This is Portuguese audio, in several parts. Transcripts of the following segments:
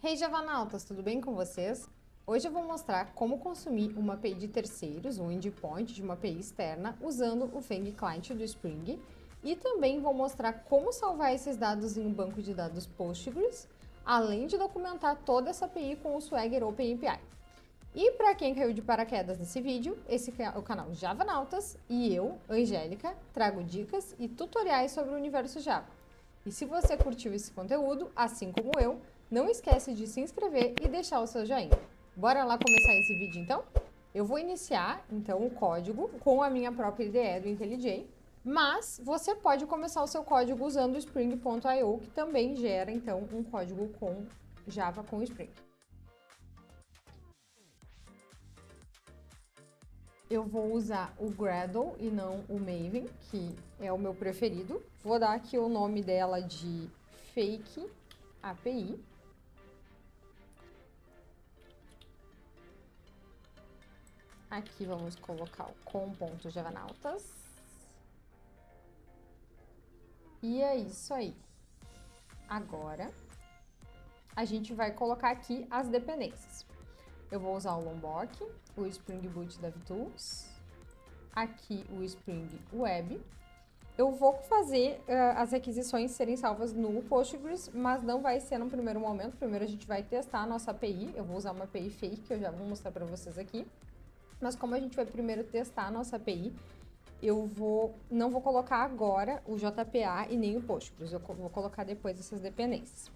Hey Javanautas, tudo bem com vocês? Hoje eu vou mostrar como consumir uma API de terceiros, um endpoint de uma API externa, usando o Fang Client do Spring. E também vou mostrar como salvar esses dados em um banco de dados Postgres, além de documentar toda essa API com o Swagger Open API. E para quem caiu de paraquedas nesse vídeo, esse é o canal Javanautas e eu, Angélica, trago dicas e tutoriais sobre o universo Java. E se você curtiu esse conteúdo, assim como eu, não esquece de se inscrever e deixar o seu joinha. Bora lá começar esse vídeo então? Eu vou iniciar então o código com a minha própria IDE do IntelliJ, mas você pode começar o seu código usando o Spring.io, que também gera então um código com Java com Spring. Eu vou usar o Gradle e não o Maven, que é o meu preferido. Vou dar aqui o nome dela de Fake API. Aqui vamos colocar o com.javanautas. E é isso aí. Agora, a gente vai colocar aqui as dependências. Eu vou usar o Lombok, o Spring Boot DevTools, aqui o Spring Web. Eu vou fazer as requisições serem salvas no Postgres, mas não vai ser no primeiro momento. Primeiro a gente vai testar a nossa API. Eu vou usar uma API fake, que eu já vou mostrar para vocês aqui. Mas como a gente vai primeiro testar a nossa API, não vou colocar agora o JPA e nem o Postgres. Eu vou colocar depois essas dependências.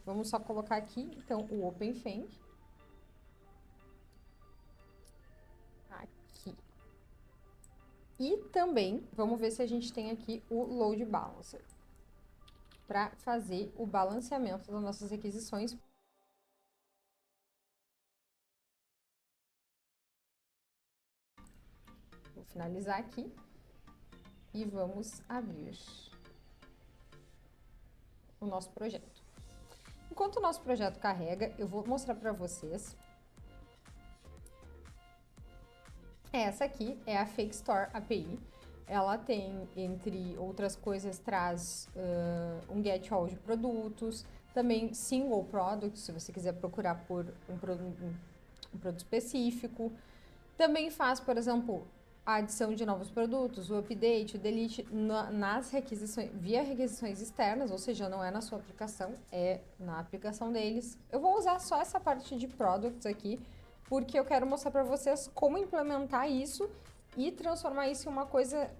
Vamos só colocar aqui, então, o OpenFang. Aqui. E também, vamos ver se a gente tem aqui o Load Balancer, para fazer o balanceamento das nossas requisições. Vou finalizar aqui e vamos abrir o nosso projeto. Enquanto o nosso projeto carrega, eu vou mostrar para vocês. Essa aqui é a Fake Store API. Ela tem, entre outras coisas, traz um get all de produtos, também single product, se você quiser procurar por um produto específico. Também faz, por exemplo, a adição de novos produtos, o update, o delete nas requisições, via requisições externas, ou seja, não é na sua aplicação, é na aplicação deles. Eu vou usar só essa parte de products aqui, porque eu quero mostrar para vocês como implementar isso e transformar isso em uma coisa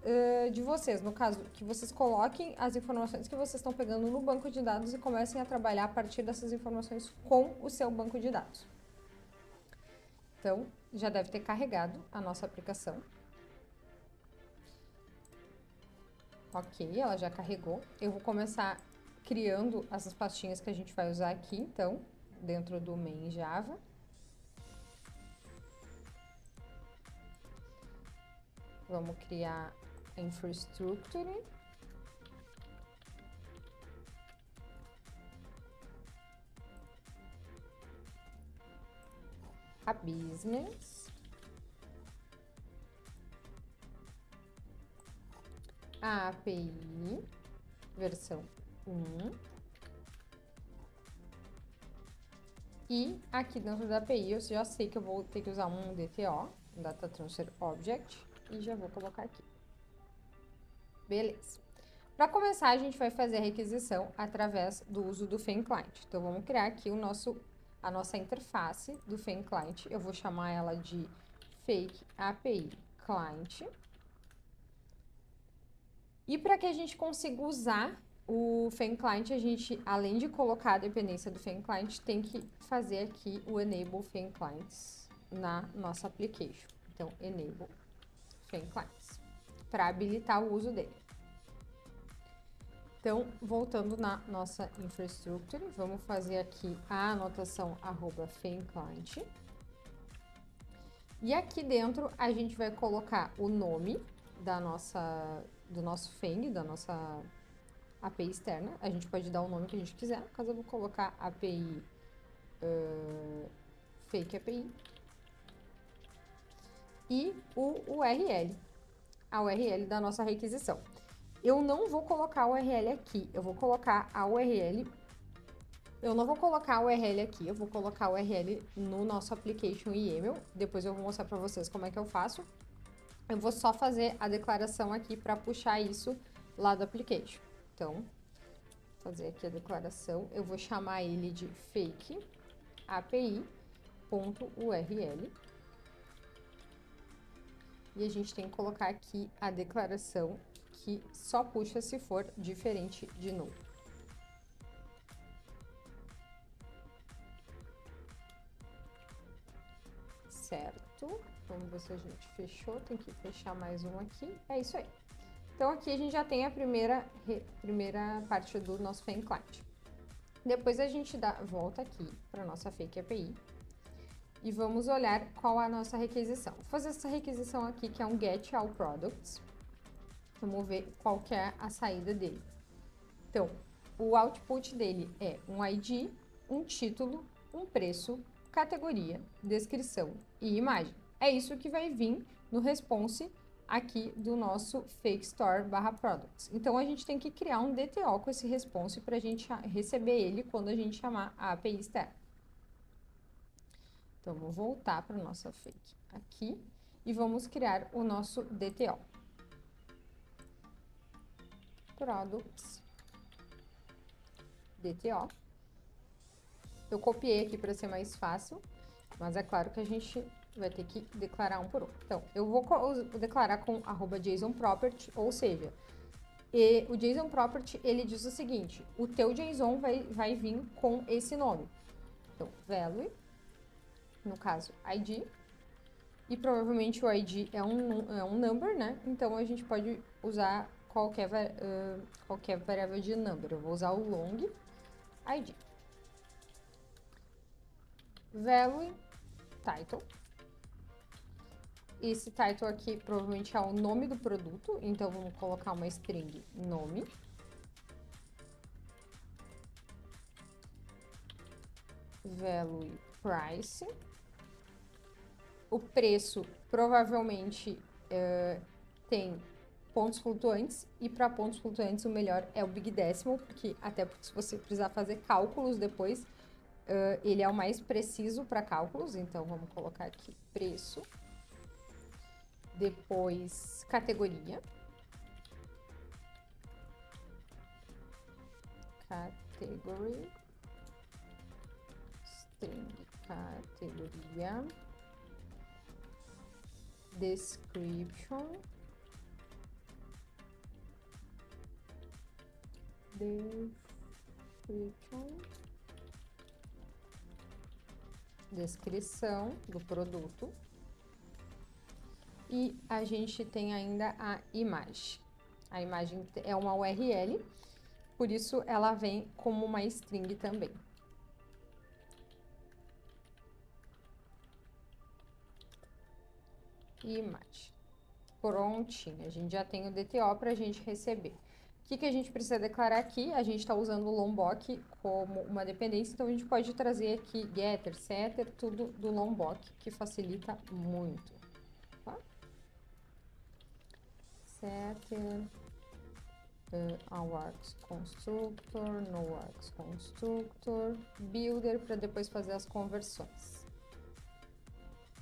de vocês. No caso, que vocês coloquem as informações que vocês estão pegando no banco de dados e comecem a trabalhar a partir dessas informações com o seu banco de dados. Então, já deve ter carregado a nossa aplicação. Ok, ela já carregou. Eu vou começar criando essas pastinhas que a gente vai usar aqui, então, dentro do main Java. Vamos criar a infrastructure. A business. A API, versão 1. E aqui dentro da API eu já sei que eu vou ter que usar um DTO, Data Transfer Object, e já vou colocar aqui. Beleza. Para começar, a gente vai fazer a requisição através do uso do Fang Client. Então, vamos criar aqui a nossa interface do Fang Client. Eu vou chamar ela de Fake API Client. E para que a gente consiga usar o Fang Client, a gente, além de colocar a dependência do Fang Client, tem que fazer aqui o Enable Fang Clients na nossa application. Então, Enable Fang Clients, para habilitar o uso dele. Então, voltando na nossa infrastructure, vamos fazer aqui a anotação @FangClient. E aqui dentro, a gente vai colocar o nome do nosso Fang, da nossa API externa. A gente pode dar o nome que a gente quiser. No caso, eu vou colocar API Fake API. E o URL, a URL da nossa requisição. Eu não vou colocar a URL aqui, eu vou colocar a URL Eu não vou colocar o URL aqui, eu vou colocar o URL no nosso application YAML. Depois eu vou mostrar para vocês como é que eu faço. Eu vou só fazer a declaração aqui para puxar isso lá do application. Então, fazer aqui a declaração. Eu vou chamar ele de fake API.url. E a gente tem que colocar aqui a declaração que só puxa se for diferente de null. Certo. Vamos ver se a gente fechou. Tem que fechar mais um aqui. É isso aí. Então, aqui a gente já tem a primeira parte do nosso Fame Client. Depois a gente volta aqui para a nossa Fake API e vamos olhar qual é a nossa requisição. Vou fazer essa requisição aqui, que é um Get All Products. Vamos ver qual que é a saída dele. Então, o output dele é um ID, um título, um preço, categoria, descrição e imagem. É isso que vai vir no response aqui do nosso Fake Store /products. Então, a gente tem que criar um DTO com esse response para a gente receber ele quando a gente chamar a API externa. Então, vou voltar para a nossa fake aqui e vamos criar o nosso DTO. Products. DTO. Eu copiei aqui para ser mais fácil, mas é claro que a gente vai ter que declarar um por um. Então, eu vou declarar com @JSON_property, ou seja, o JSON property, ele diz o seguinte: o teu JSON vai vir com esse nome. Então, value, no caso, ID, e provavelmente o ID é um number, né? Então, a gente pode usar qualquer variável de number. Eu vou usar o long ID. Value, title. Esse title aqui provavelmente é o nome do produto, então vamos colocar uma string nome. Value price. O preço provavelmente tem pontos flutuantes, e para pontos flutuantes o melhor é o Big Decimal, porque se você precisar fazer cálculos depois, ele é o mais preciso para cálculos. Então vamos colocar aqui preço. Depois, categoria. Category. String categoria. Description. Descrição do produto. E a gente tem ainda a imagem. A imagem é uma URL, por isso ela vem como uma string também. Imagem. Prontinho, a gente já tem o DTO para a gente receber. O que a gente precisa declarar aqui? A gente está usando o Lombok como uma dependência, então a gente pode trazer aqui getter, setter, tudo do Lombok, que facilita muito. Tá? Setter, works constructor, no works constructor, builder, para depois fazer as conversões.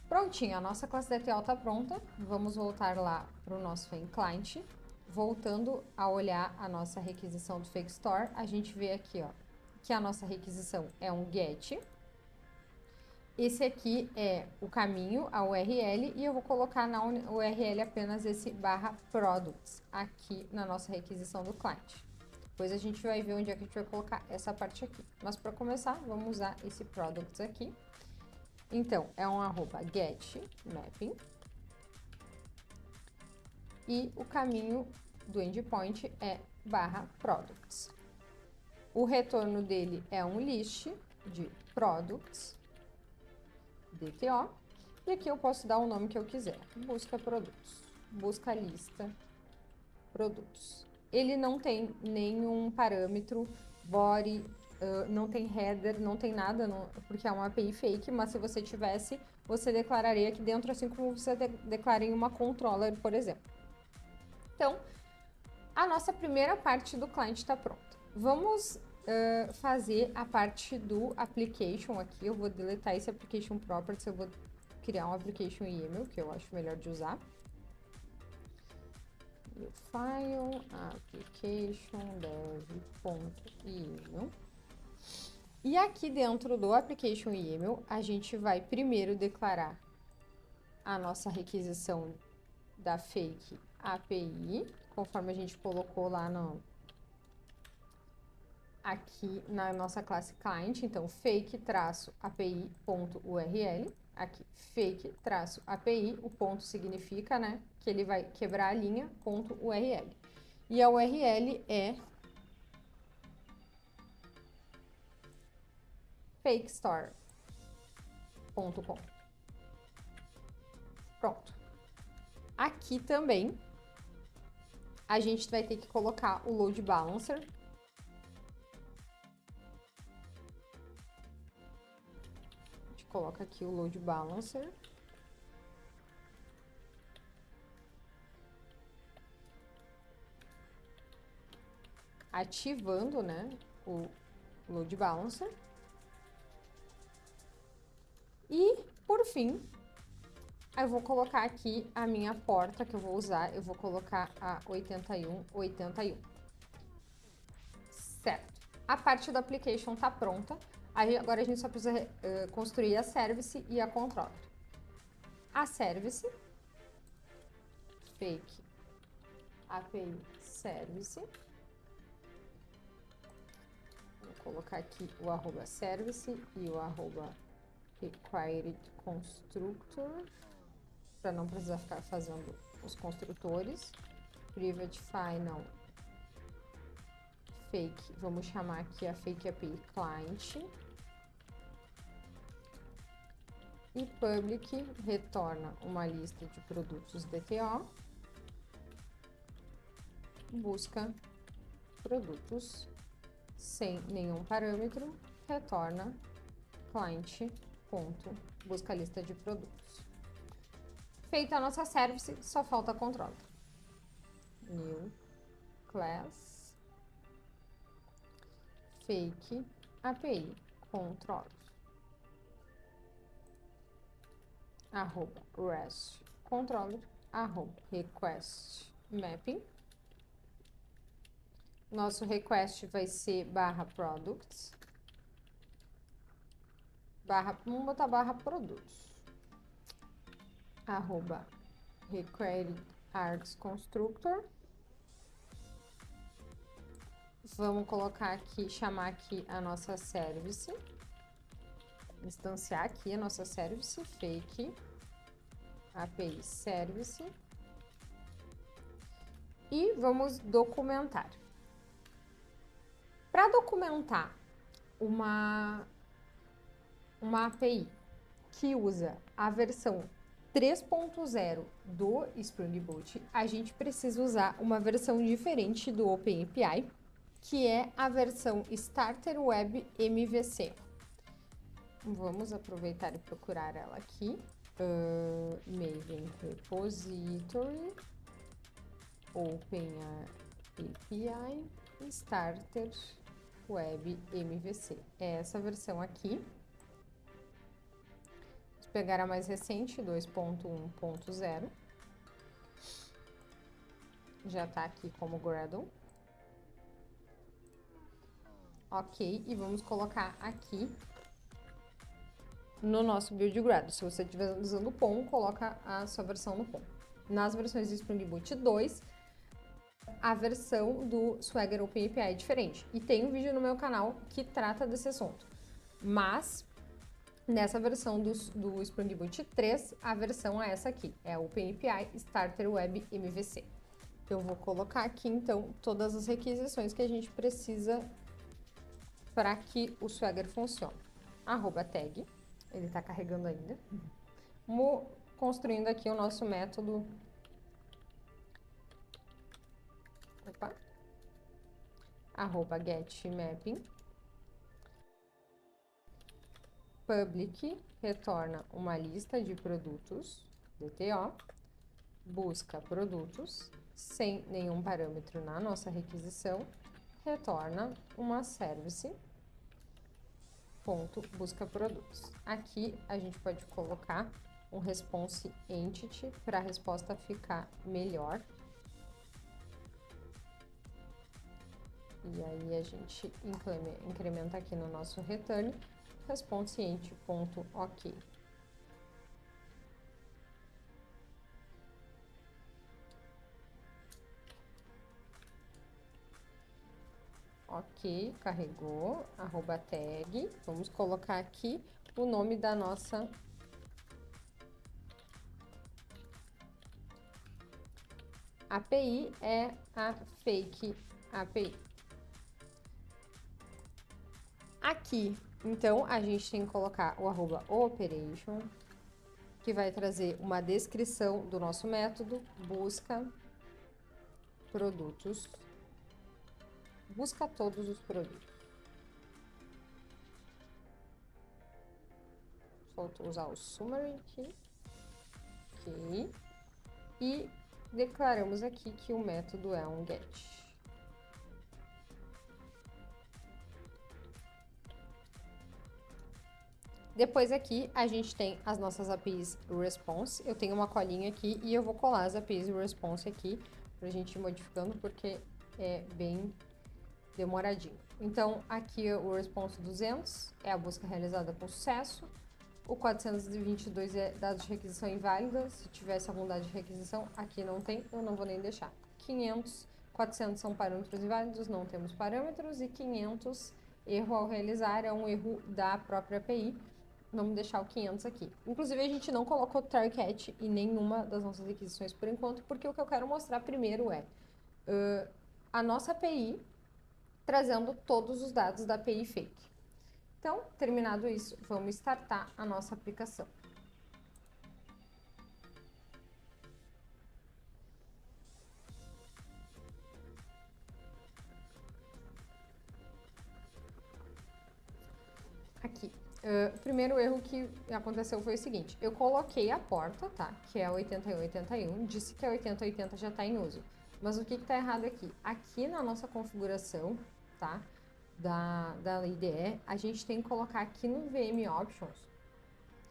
Prontinho, a nossa classe DTO está pronta. Vamos voltar lá para o nosso Fame Client. Voltando a olhar a nossa requisição do Fake Store, a gente vê aqui, ó, que a nossa requisição é um get. Esse aqui é o caminho, a URL, e eu vou colocar na URL apenas esse /products aqui na nossa requisição do client. Depois a gente vai ver onde é que a gente vai colocar essa parte aqui. Mas para começar, vamos usar esse products aqui. Então, é um @get mapping. E o caminho do endpoint é /products. O retorno dele é um list de products, DTO, e aqui eu posso dar o nome que eu quiser. Busca produtos, busca lista, produtos. Ele não tem nenhum parâmetro, body, não tem header, não tem nada, porque é uma API fake, mas se você tivesse, você declararia aqui dentro, assim como você declara em uma controller, por exemplo. Então, a nossa primeira parte do cliente está pronta. Vamos fazer a parte do application aqui. Eu vou deletar esse application properties, eu vou criar um application YAML, que eu acho melhor de usar. New file, application dev.yaml. E aqui dentro do application YAML, a gente vai primeiro declarar a nossa requisição da fake API, conforme a gente colocou lá aqui na nossa classe client. Então, fake-api.url, aqui, fake-api, o ponto significa, né, que ele vai quebrar a linha, ponto URL. E a URL é fakestore.com. Pronto. Aqui também, a gente vai ter que colocar o load balancer. A gente coloca aqui o load balancer. Ativando, né, o load balancer. E, por fim, eu vou colocar aqui a minha porta que eu vou usar. Eu vou colocar a 8181. Certo. A parte do application tá pronta. Aí, agora a gente só precisa construir a service e a controller. A service, fake API service. Vou colocar aqui o @service e o @required constructor, para não precisar ficar fazendo os construtores. Private final fake, vamos chamar aqui a fake API client. E public retorna uma lista de produtos DTO. Busca produtos sem nenhum parâmetro, retorna client ponto busca lista de produtos. Feita a nossa service, só falta controller. New class fake API controller @rest controller @request mapping. Nosso request vai ser /products vamos botar /produtos @required args constructor. Vamos colocar aqui, chamar aqui a nossa service, instanciar aqui a nossa service, fake API service, e vamos documentar. Para documentar uma API que usa a versão 3.0 do Spring Boot, a gente precisa usar uma versão diferente do OpenAPI, que é a versão Starter Web MVC. Vamos aproveitar e procurar ela aqui. Maven Repository, OpenAPI, Starter Web MVC. É essa versão aqui. Vou pegar a mais recente, 2.1.0. Já tá aqui como Gradle. Ok, e vamos colocar aqui no nosso build Gradle. Se você estiver usando o POM, coloca a sua versão no POM. Nas versões do Spring Boot 2, a versão do Swagger OpenAPI é diferente. E tem um vídeo no meu canal que trata desse assunto. Mas, nessa versão do Spring Boot 3, a versão é essa aqui. É o OpenAPI Starter Web MVC. Eu vou colocar aqui, então, todas as requisições que a gente precisa para que o Swagger funcione. @tag, ele está carregando ainda. Vamos construindo aqui o nosso método. @getMapping. Public retorna uma lista de produtos DTO. Busca produtos sem nenhum parâmetro na nossa requisição. retorna uma service ponto busca produtos. Aqui a gente pode colocar um response entity para a resposta ficar melhor. E aí a gente incrementa aqui no nosso return response ent.ok. Ok, carregou, arroba tag. Vamos colocar aqui o nome da nossa API, é a fake API. Aqui, então, a gente tem que colocar o arroba operation, que vai trazer uma descrição do nosso método, busca produtos. Busca todos os produtos. Falta usar o summary aqui. Ok. E declaramos aqui que o método é um get. Depois aqui a gente tem as nossas APIs response. Eu tenho uma colinha aqui e eu vou colar as APIs response aqui pra gente ir modificando porque é bem demoradinho. Então, aqui o response 200 é a busca realizada com sucesso. O 422 é dados de requisição inválida. Se tivesse algum dado de requisição, aqui não tem, eu não vou nem deixar. 500, 400 são parâmetros inválidos, não temos parâmetros. E 500, erro ao realizar, é um erro da própria API. Vamos deixar o 500 aqui. Inclusive, a gente não colocou try catch em nenhuma das nossas requisições por enquanto, porque o que eu quero mostrar primeiro é a nossa API trazendo todos os dados da API fake. Então, terminado isso, vamos startar a nossa aplicação. Aqui. O primeiro erro que aconteceu foi o seguinte: eu coloquei a porta, tá? Que é a 8181, disse que a 8080 já está em uso. Mas o que está errado aqui? Aqui na nossa configuração, tá? Da IDE, a gente tem que colocar aqui no VM Options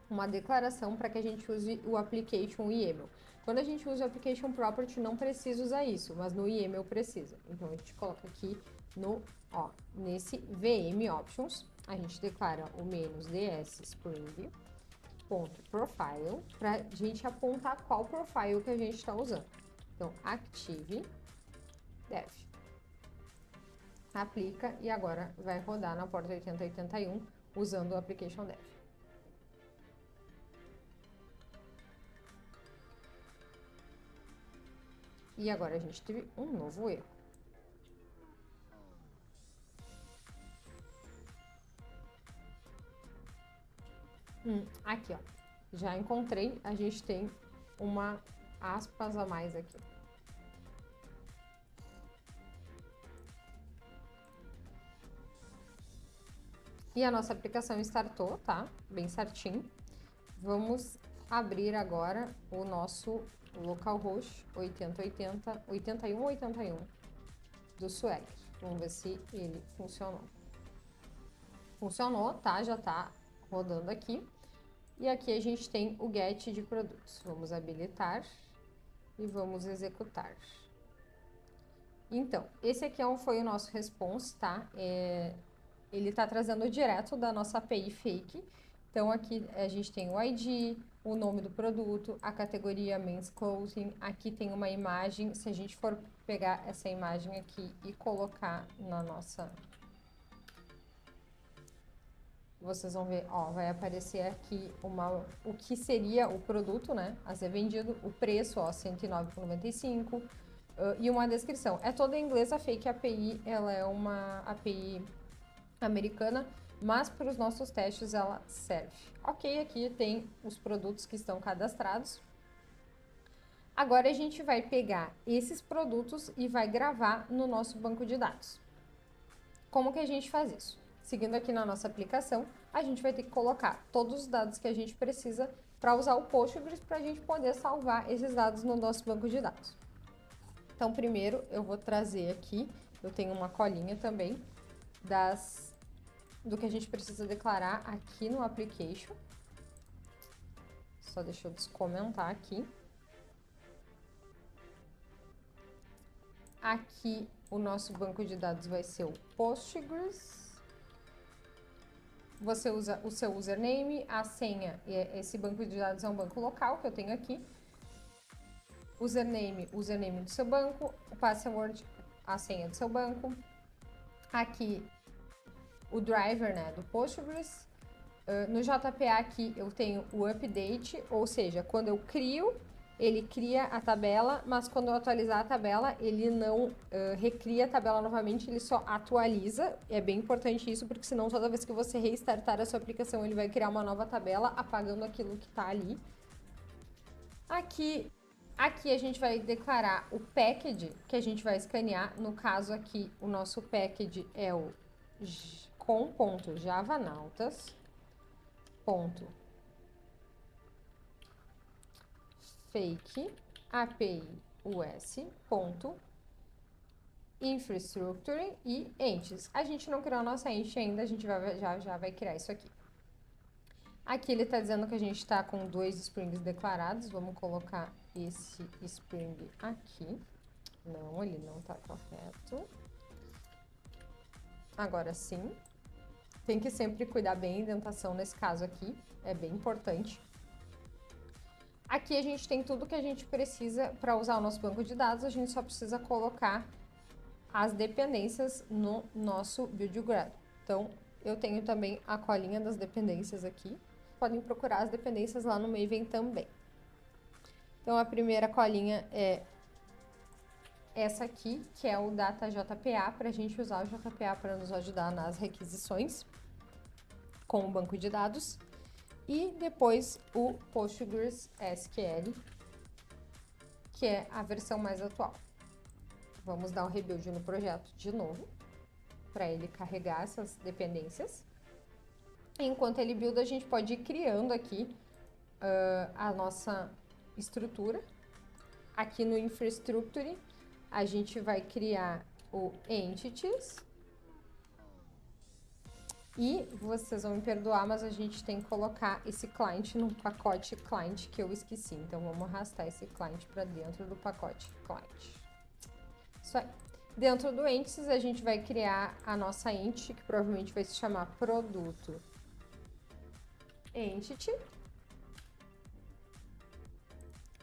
uma declaração para que a gente use o Application YAML. Quando a gente usa o Application Property, não precisa usar isso, mas no YAML precisa. Então, a gente coloca aqui nesse VM Options, a gente declara o -ds Spring .profile para a gente apontar qual profile que a gente está usando. Então, active dev. Aplica e agora vai rodar na porta 8081 usando o application dev. E agora a gente teve um novo erro. Aqui, ó. Já encontrei, a gente tem uma aspas a mais aqui. E a nossa aplicação startou, tá? Bem certinho. Vamos abrir agora o nosso localhost 8181 do Swagger. Vamos ver se ele funcionou. Funcionou, tá? Já tá rodando aqui. E aqui a gente tem o get de produtos. Vamos habilitar e vamos executar. Então, esse aqui foi o nosso response, tá? Ele tá trazendo direto da nossa API fake. Então, aqui a gente tem o ID, o nome do produto, a categoria Men's Clothing. Aqui tem uma imagem. Se a gente for pegar essa imagem aqui e colocar na nossa... Vocês vão ver, ó, vai aparecer aqui o que seria o produto, né, a ser vendido, o preço, ó, R$109,95, e uma descrição. É toda em inglês, a fake API, ela é uma API americana, mas para os nossos testes ela serve. Ok, aqui tem os produtos que estão cadastrados. Agora a gente vai pegar esses produtos e vai gravar no nosso banco de dados. Como que a gente faz isso? Seguindo aqui na nossa aplicação, a gente vai ter que colocar todos os dados que a gente precisa para usar o Postgres para a gente poder salvar esses dados no nosso banco de dados. Então, primeiro eu vou trazer aqui eu tenho uma colinha também do que a gente precisa declarar aqui no application. Só deixa eu descomentar aqui. Aqui o nosso banco de dados vai ser o Postgres. Você usa o seu username, a senha, esse banco de dados é um banco local que eu tenho aqui. Username do seu banco, o password, a senha do seu banco. Aqui o driver, né, do Postgres. No JPA aqui eu tenho o update, ou seja, quando eu crio, ele cria a tabela, mas quando eu atualizar a tabela, ele não recria a tabela novamente, ele só atualiza. É bem importante isso, porque senão toda vez que você restartar a sua aplicação, ele vai criar uma nova tabela, apagando aquilo que está ali. Aqui a gente vai declarar o package que a gente vai escanear. No caso aqui, o nosso package é o com.javanautas.fake API us.infrastructure e entes. A gente não criou a nossa ente ainda, a gente já vai criar isso aqui. Aqui ele está dizendo que a gente está com 2 springs declarados. Vamos colocar esse spring aqui. Não, ele não está correto. Agora sim. Tem que sempre cuidar bem da indentação nesse caso aqui. É bem importante. Aqui a gente tem tudo que a gente precisa para usar o nosso banco de dados. A gente só precisa colocar as dependências no nosso build graph. Então, eu tenho também a colinha das dependências aqui. Podem procurar as dependências lá no Maven também. Então, a primeira colinha é essa aqui, que é o Data JPA, para a gente usar o JPA para nos ajudar nas requisições com o banco de dados. E depois o Postgres SQL, que é a versão mais atual. Vamos dar um rebuild no projeto de novo, para ele carregar essas dependências. Enquanto ele builda, a gente pode ir criando aqui a nossa estrutura. Aqui no Infrastructure, a gente vai criar o Entities. E vocês vão me perdoar, mas a gente tem que colocar esse client no pacote client que eu esqueci. Então, vamos arrastar esse client para dentro do pacote client. Isso aí. Dentro do Entities, a gente vai criar a nossa entity, que provavelmente vai se chamar produto entity.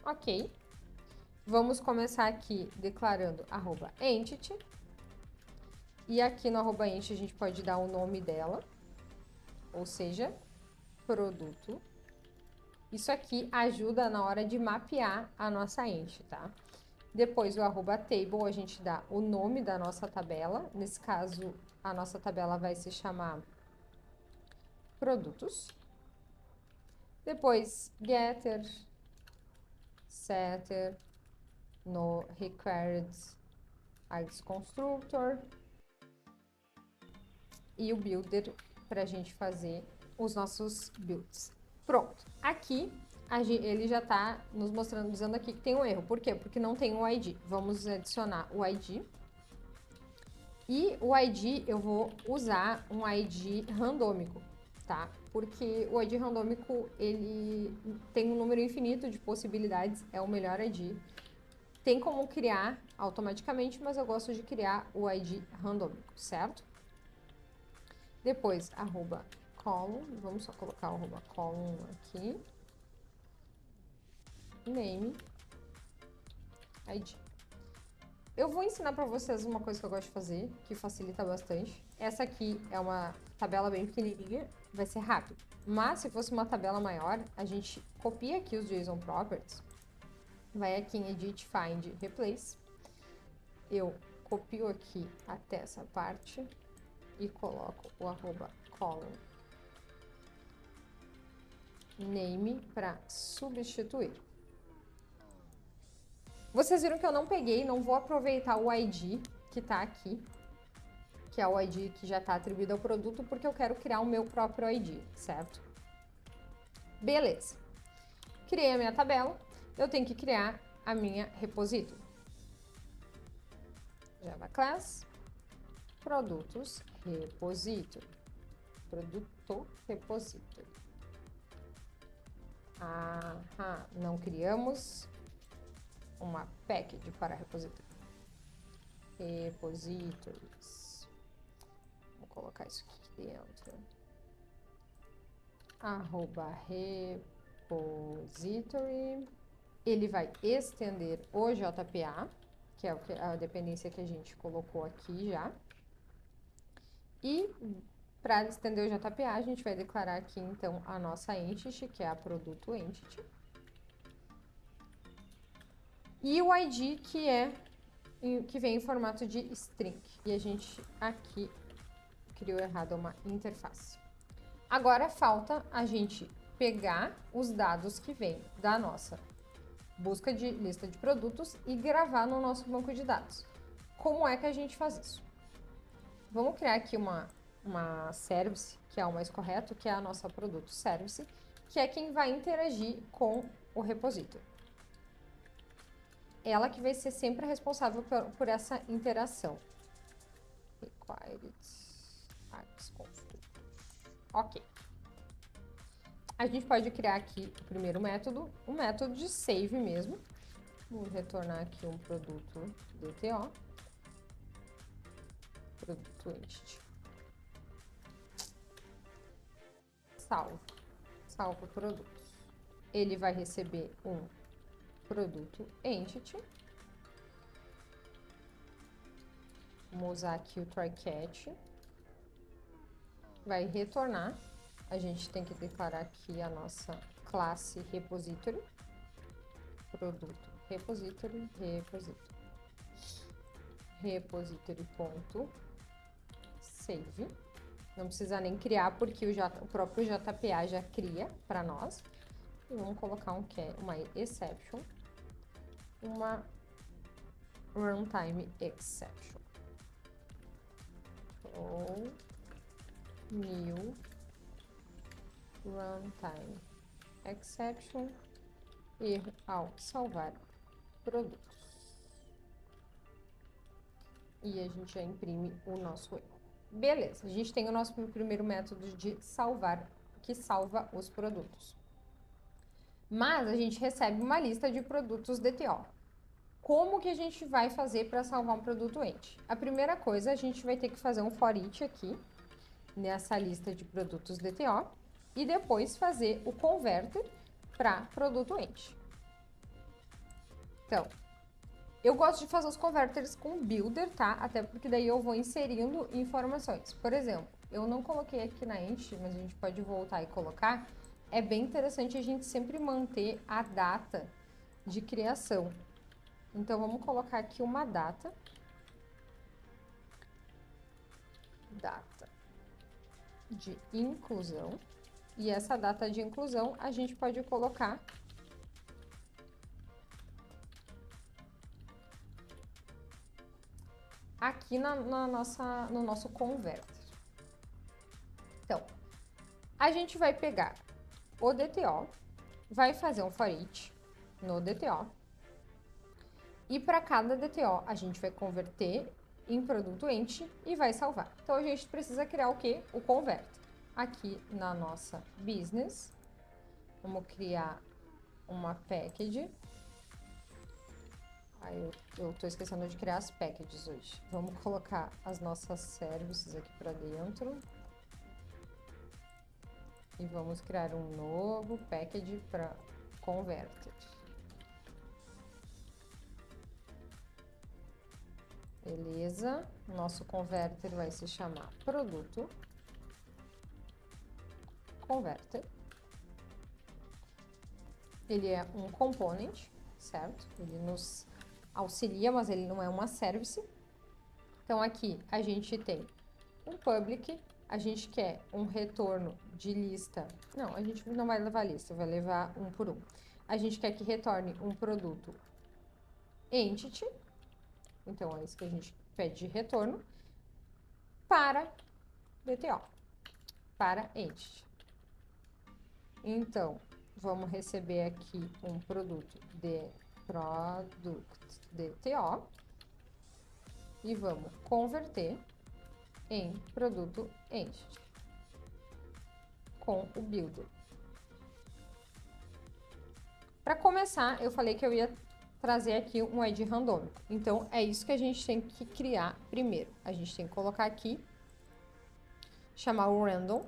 Ok. Vamos começar aqui declarando @entity. E aqui no @entity a gente pode dar o nome dela, ou seja, produto. Isso aqui ajuda na hora de mapear a nossa entity, tá? Depois o @table a gente dá o nome da nossa tabela. Nesse caso, a nossa tabela vai se chamar produtos. Depois getter, setter, no required IDs constructor e o builder para a gente fazer os nossos builds. Pronto. Aqui ele já está nos mostrando, dizendo aqui que tem um erro. Por quê? Porque não tem o ID. Vamos adicionar o ID. E o ID, eu vou usar um ID randômico, tá? Porque o ID randômico, ele tem um número infinito de possibilidades, é o melhor ID. Tem como criar automaticamente, mas eu gosto de criar o ID randômico, certo? Depois, @column, vamos só colocar o @column aqui. Name, ID. Eu vou ensinar para vocês uma coisa que eu gosto de fazer, que facilita bastante. Essa aqui é uma tabela bem pequenininha, vai ser rápido. Mas se fosse uma tabela maior, a gente copia aqui os JSON Properties, vai aqui em Edit, Find, Replace. Eu copio aqui até essa parte e coloco o @column name para substituir. Vocês viram que eu não peguei, não vou aproveitar o ID que tá aqui, que é o ID que já está atribuído ao produto, porque eu quero criar o meu próprio ID, certo? Beleza. Criei a minha tabela, eu tenho que criar a minha repository. Java Class, produtos repository. Produto repository. Não criamos uma package para repository. Repositories. Vou colocar isso aqui dentro. @repository. Ele vai estender o JPA, que é a dependência que a gente colocou aqui já. E para estender o JPA, a gente vai declarar aqui, então, a nossa entity, que é a produto entity. E o ID, que vem em formato de string. E a gente aqui criou errado uma interface. Agora falta a gente pegar os dados que vêm da nossa busca de lista de produtos e gravar no nosso banco de dados. Como é que a gente faz isso? Vamos criar aqui uma service, que é o mais correto, que é a nossa produto service, que é quem vai interagir com o repository. Ela que vai ser sempre responsável por essa interação. Required Acts Constructor. Ok. A gente pode criar aqui o primeiro método, um método de save mesmo. Vou retornar aqui um produto DTO. Produto entity. Salvo produtos. Ele vai receber um produto entity. Vamos usar aqui o try-catch. Vai retornar. A gente tem que declarar aqui a nossa classe repository. Produto repository. Repository.save. Não precisa nem criar, porque o próprio JPA já cria para nós. E vamos colocar uma exception. Uma runtime exception. Ou new runtime exception, erro ao salvar produtos. E a gente já imprime o nosso erro. Beleza, a gente tem o nosso primeiro método de salvar, que salva os produtos. Mas a gente recebe uma lista de produtos DTO. Como que a gente vai fazer para salvar um produto entity? A primeira coisa, a gente vai ter que fazer um for each aqui, nessa lista de produtos DTO, e depois fazer o converter para produto entity. Então, eu gosto de fazer os converters com builder, tá? Até porque daí eu vou inserindo informações. Por exemplo, eu não coloquei aqui na entity, mas a gente pode voltar e colocar. É bem interessante a gente sempre manter a data de criação. Então, vamos colocar aqui uma data. Data de inclusão. E essa data de inclusão a gente pode colocar aqui no nosso converter. Então, a gente vai pegar o DTO, vai fazer um for each no DTO, e para cada DTO a gente vai converter em produto entity e vai salvar. Então, a gente precisa criar o quê? O converter. Aqui na nossa business, vamos criar uma package. Eu tô esquecendo de criar as packages hoje. Vamos colocar as nossas services aqui para dentro. E vamos criar um novo package para converter. Beleza. Nosso converter vai se chamar produto converter. Ele é um component, certo? Ele nos auxilia, mas ele não é uma service. Então, aqui a gente tem um public, a gente quer um retorno de lista. Não, a gente não vai levar lista, vai levar um por um. A gente quer que retorne um produto entity. Então, é isso que a gente pede de retorno para DTO, para entity. Então, vamos receber aqui um produto DTO e vamos converter em produto entity com o builder. Para começar, eu falei que eu ia trazer aqui um ID randômico. Então, é isso que a gente tem que criar primeiro. A gente tem que colocar aqui, chamar o random,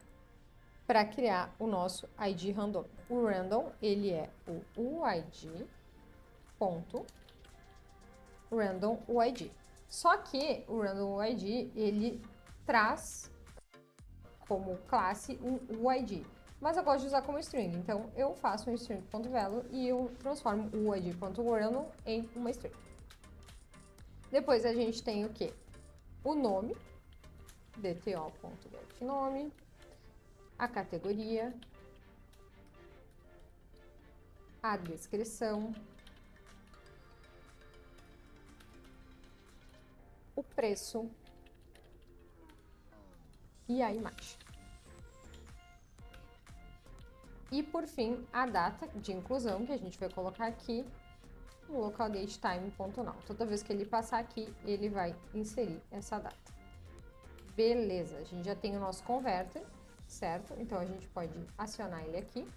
para criar o nosso ID randômico. O random, ele é o UID ponto random UID. Só que o random UID, ele traz como classe um UID. Mas eu gosto de usar como string, então eu faço um string.value e eu transformo o UID.random em uma string. Depois a gente tem o que? O nome, dto.getNome, a categoria, a descrição, o preço e a imagem. E por fim, a data de inclusão, que a gente vai colocar aqui no local datetime.now. Toda vez que ele passar aqui, ele vai inserir essa data. Beleza, a gente já tem o nosso converter, certo? Então a gente pode acionar ele aqui.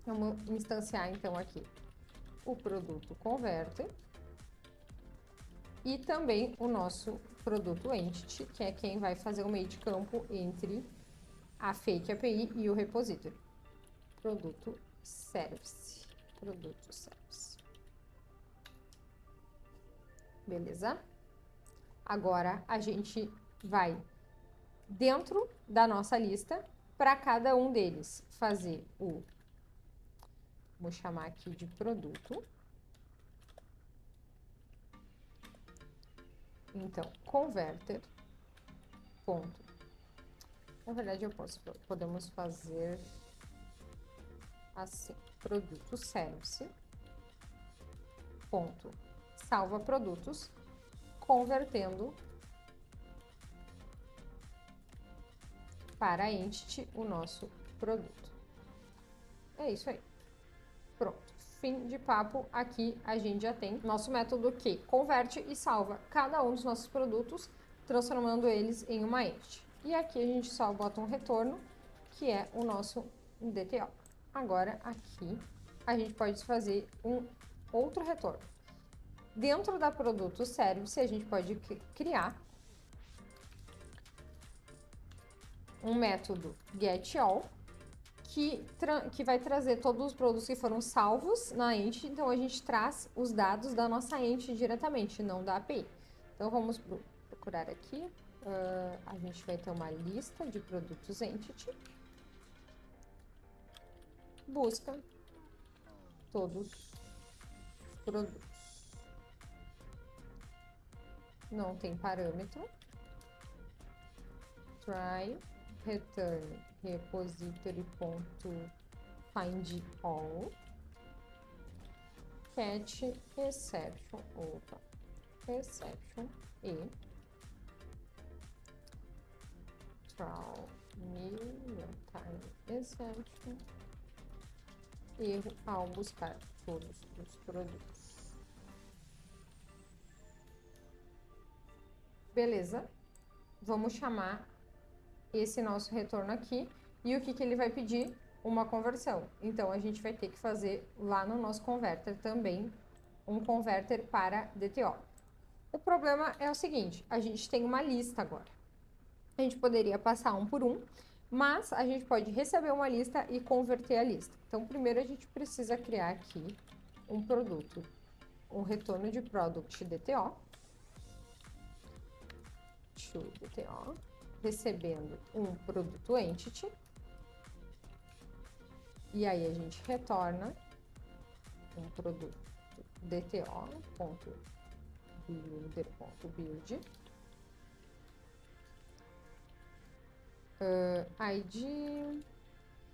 Vamos instanciar então aqui o produto converter e também o nosso produto entity, que é quem vai fazer o meio de campo entre a fake API e o repository. Produto service. Produto service. Beleza? Agora a gente vai dentro da nossa lista para cada um deles fazer o, vou chamar aqui de produto. Então, converter ponto. Na verdade, podemos fazer assim, produto service ponto salva produtos, convertendo para entity o nosso produto. É isso aí. Pronto. Fim de papo. Aqui a gente já tem nosso método que converte e salva cada um dos nossos produtos, transformando eles em uma entity. E aqui a gente só bota um retorno, que é o nosso DTO. Agora, aqui, a gente pode fazer um outro retorno. Dentro da produto service, a gente pode criar um método getAll, que vai trazer todos os produtos que foram salvos na entity. Então, a gente traz os dados da nossa entity diretamente, não da API. Então, vamos procurar aqui. A gente vai ter uma lista de produtos entity. Busca todos os produtos. Não tem parâmetro. Try, return, repository.findAll, catch, exception, exception e throw new time exception, erro ao buscar todos os produtos. Beleza? Vamos chamar esse nosso retorno aqui. E o que ele vai pedir? Uma conversão. Então, a gente vai ter que fazer lá no nosso converter também um converter para DTO. O problema é o seguinte, a gente tem uma lista agora. A gente poderia passar um por um, mas a gente pode receber uma lista e converter a lista. Então, primeiro a gente precisa criar aqui um produto, um retorno de product DTO, to DTO, recebendo um produto entity. E aí a gente retorna um produto dto.builder.build, id,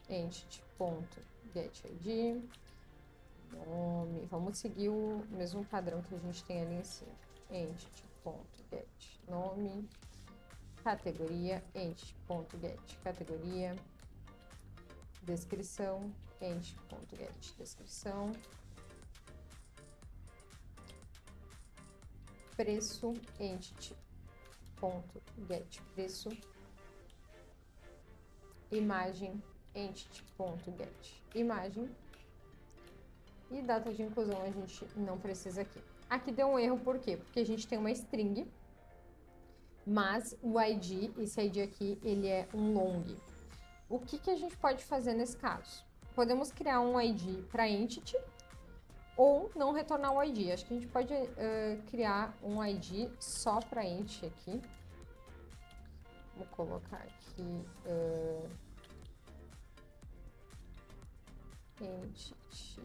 entity.getID, nome, vamos seguir o mesmo padrão que a gente tem ali em cima, entity.getNome, categoria, entity.get categoria, descrição, entity.get descrição, preço, entity ponto get preço, imagem entity ponto get imagem, e data de inclusão a gente não precisa aqui. Aqui deu um erro, por quê? Porque a gente tem uma string, mas o ID, esse ID aqui, ele é um long. O que a gente pode fazer nesse caso? Podemos criar um ID para entity ou não retornar o ID. Acho que a gente pode criar um ID só para entity aqui. Vou colocar aqui entity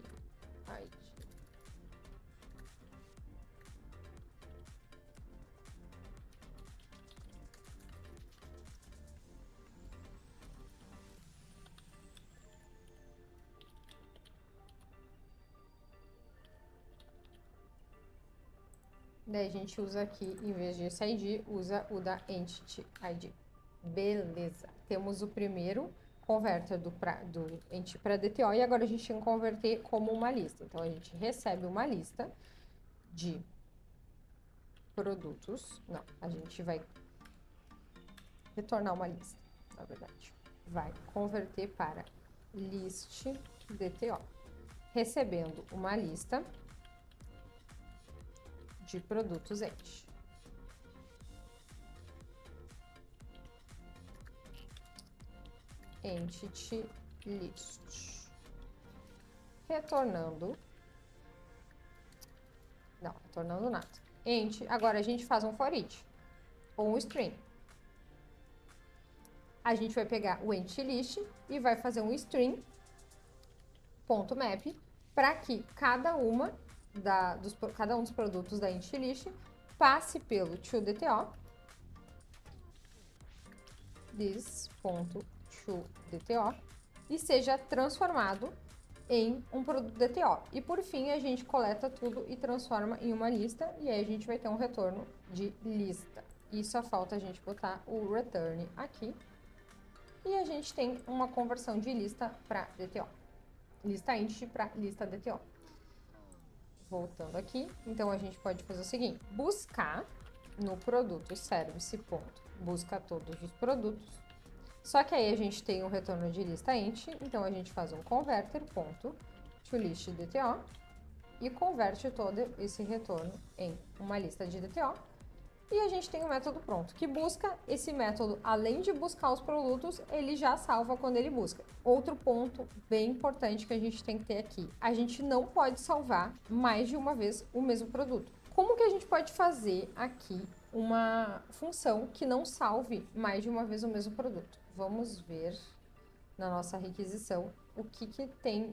ID. Daí a gente usa aqui, em vez desse ID, usa o da Entity ID. Beleza. Temos o primeiro converter do Entity para DTO e agora a gente tem que converter como uma lista. Então, a gente recebe uma lista de produtos. Não, a gente vai retornar uma lista, na verdade. Vai converter para list DTO, recebendo uma lista de produtos entity. Entity list. Retornando nada. Agora a gente faz um for each, ou um string. A gente vai pegar o entity list e vai fazer um string .map para que cada um dos produtos da entity list passe pelo toDTO, this.toDTO, e seja transformado em um produto DTO. E por fim, a gente coleta tudo e transforma em uma lista, e aí a gente vai ter um retorno de lista. E só falta a gente botar o return aqui, e a gente tem uma conversão de lista para DTO. Lista entity para lista DTO. Voltando aqui, então a gente pode fazer o seguinte: buscar no produto service ponto, busca todos os produtos. Só que aí a gente tem um retorno de lista entity, então a gente faz um converter ponto to list DTO e converte todo esse retorno em uma lista de DTO. E a gente tem o método pronto, que busca esse método, além de buscar os produtos, ele já salva quando ele busca. Outro ponto bem importante que a gente tem que ter aqui: a gente não pode salvar mais de uma vez o mesmo produto. Como que a gente pode fazer aqui uma função que não salve mais de uma vez o mesmo produto? Vamos ver na nossa requisição o que tem.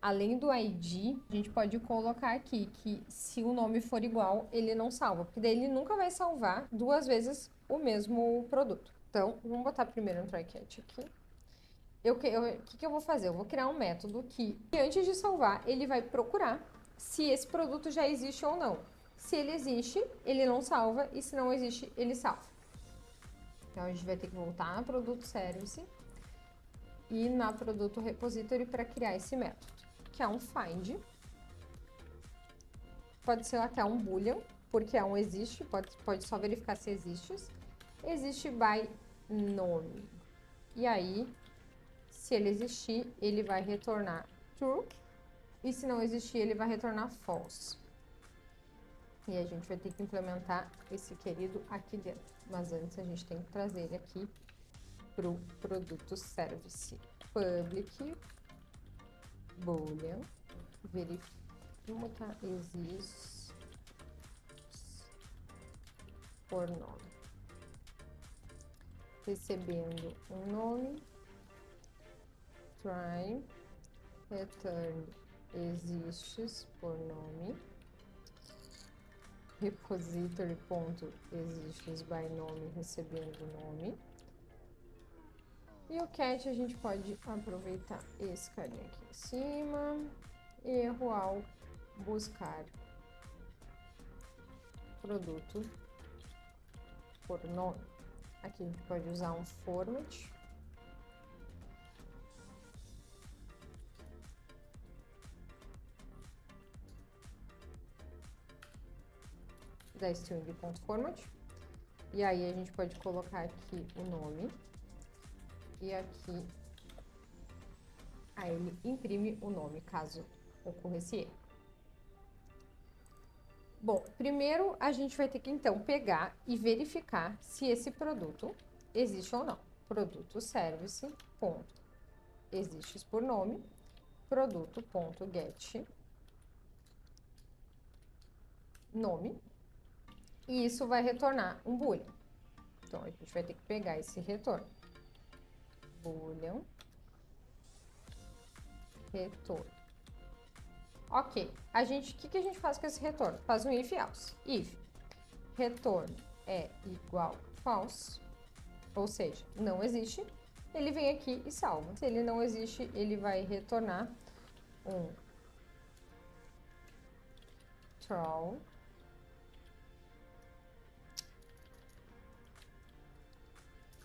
Além do ID, a gente pode colocar aqui que se o nome for igual, ele não salva, porque daí ele nunca vai salvar duas vezes o mesmo produto. Então, vamos botar primeiro um try catch aqui. O que eu vou fazer? Eu vou criar um método que, antes de salvar, ele vai procurar se esse produto já existe ou não. Se ele existe, ele não salva, e se não existe, ele salva. Então, a gente vai ter que voltar na produto service e na produto repository para criar esse método, que é um find. Pode ser até um boolean, porque é um existe, pode só verificar se existe. Existe by nome. E aí, se ele existir, ele vai retornar true, e se não existir, ele vai retornar false. E a gente vai ter que implementar esse querido aqui dentro. Mas antes a gente tem que trazer ele aqui para o produto service. Public boolean verifica. Vamos botar existe por nome. Recebendo um nome. Try return exists por nome. Repository.exists by nome, recebendo nome. E o catch a gente pode aproveitar esse carinha aqui em cima. Erro ao buscar produto por nome. Aqui a gente pode usar um format. Da string.format. E aí a gente pode colocar aqui o nome. E aqui, aí ele imprime o nome, caso ocorra esse erro. Bom, primeiro a gente vai ter que então pegar e verificar se esse produto existe ou não. Produto service, ponto, existes por nome, produto.get nome, e isso vai retornar um boolean. Então a gente vai ter que pegar esse retorno. Boolean retorno. Ok, o que a gente faz com esse retorno? Faz um if else. If retorno é igual false, ou seja, não existe, ele vem aqui e salva. Se ele não existe, ele vai retornar um throw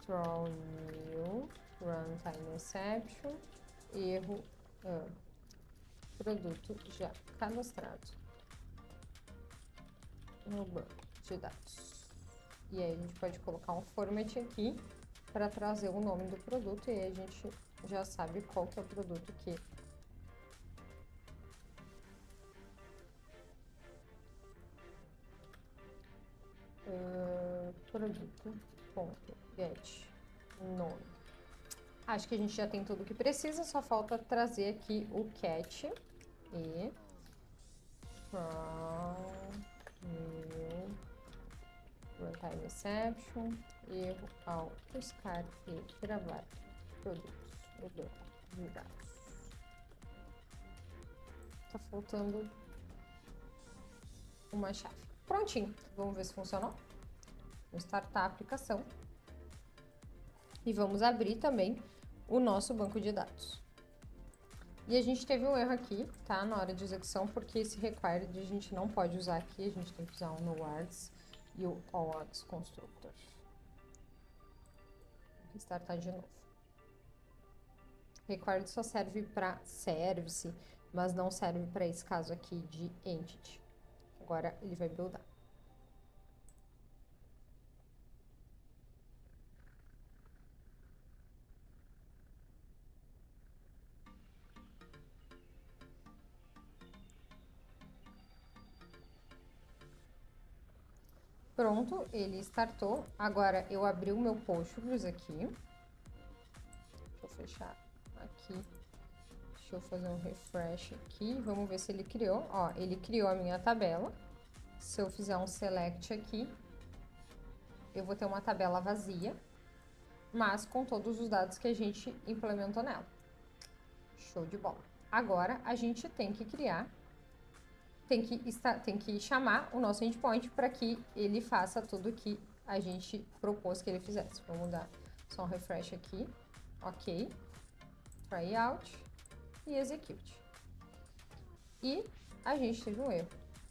new runtime exception, erro, produto já cadastrado no banco de dados. E aí a gente pode colocar um format aqui para trazer o nome do produto, e aí a gente já sabe qual que é o produto que produto.get nome. Acho que a gente já tem tudo o que precisa, só falta trazer aqui o cat e from new runtime exception, erro ao buscar e gravar produtos no banco de dados. Tá faltando uma chave. Prontinho, vamos ver se funcionou. Vamos startar a aplicação e vamos abrir também o nosso banco de dados. E a gente teve um erro aqui, tá? Na hora de execução, porque esse required a gente não pode usar aqui, a gente tem que usar o noargs e o allargs constructor. Vou restartar de novo. Required só serve para service, mas não serve para esse caso aqui de entity. Agora ele vai buildar. Pronto, ele startou. Agora eu abri o meu Postgres aqui. Deixa eu fechar aqui. Deixa eu fazer um refresh aqui. Vamos ver se ele criou. Ó, ele criou a minha tabela. Se eu fizer um select aqui, eu vou ter uma tabela vazia, mas com todos os dados que a gente implementou nela. Show de bola. Agora a gente tem que criar, tem que chamar o nosso endpoint para que ele faça tudo que a gente propôs que ele fizesse. Vamos dar só um refresh aqui. Ok. Try out e execute. E a gente teve um erro.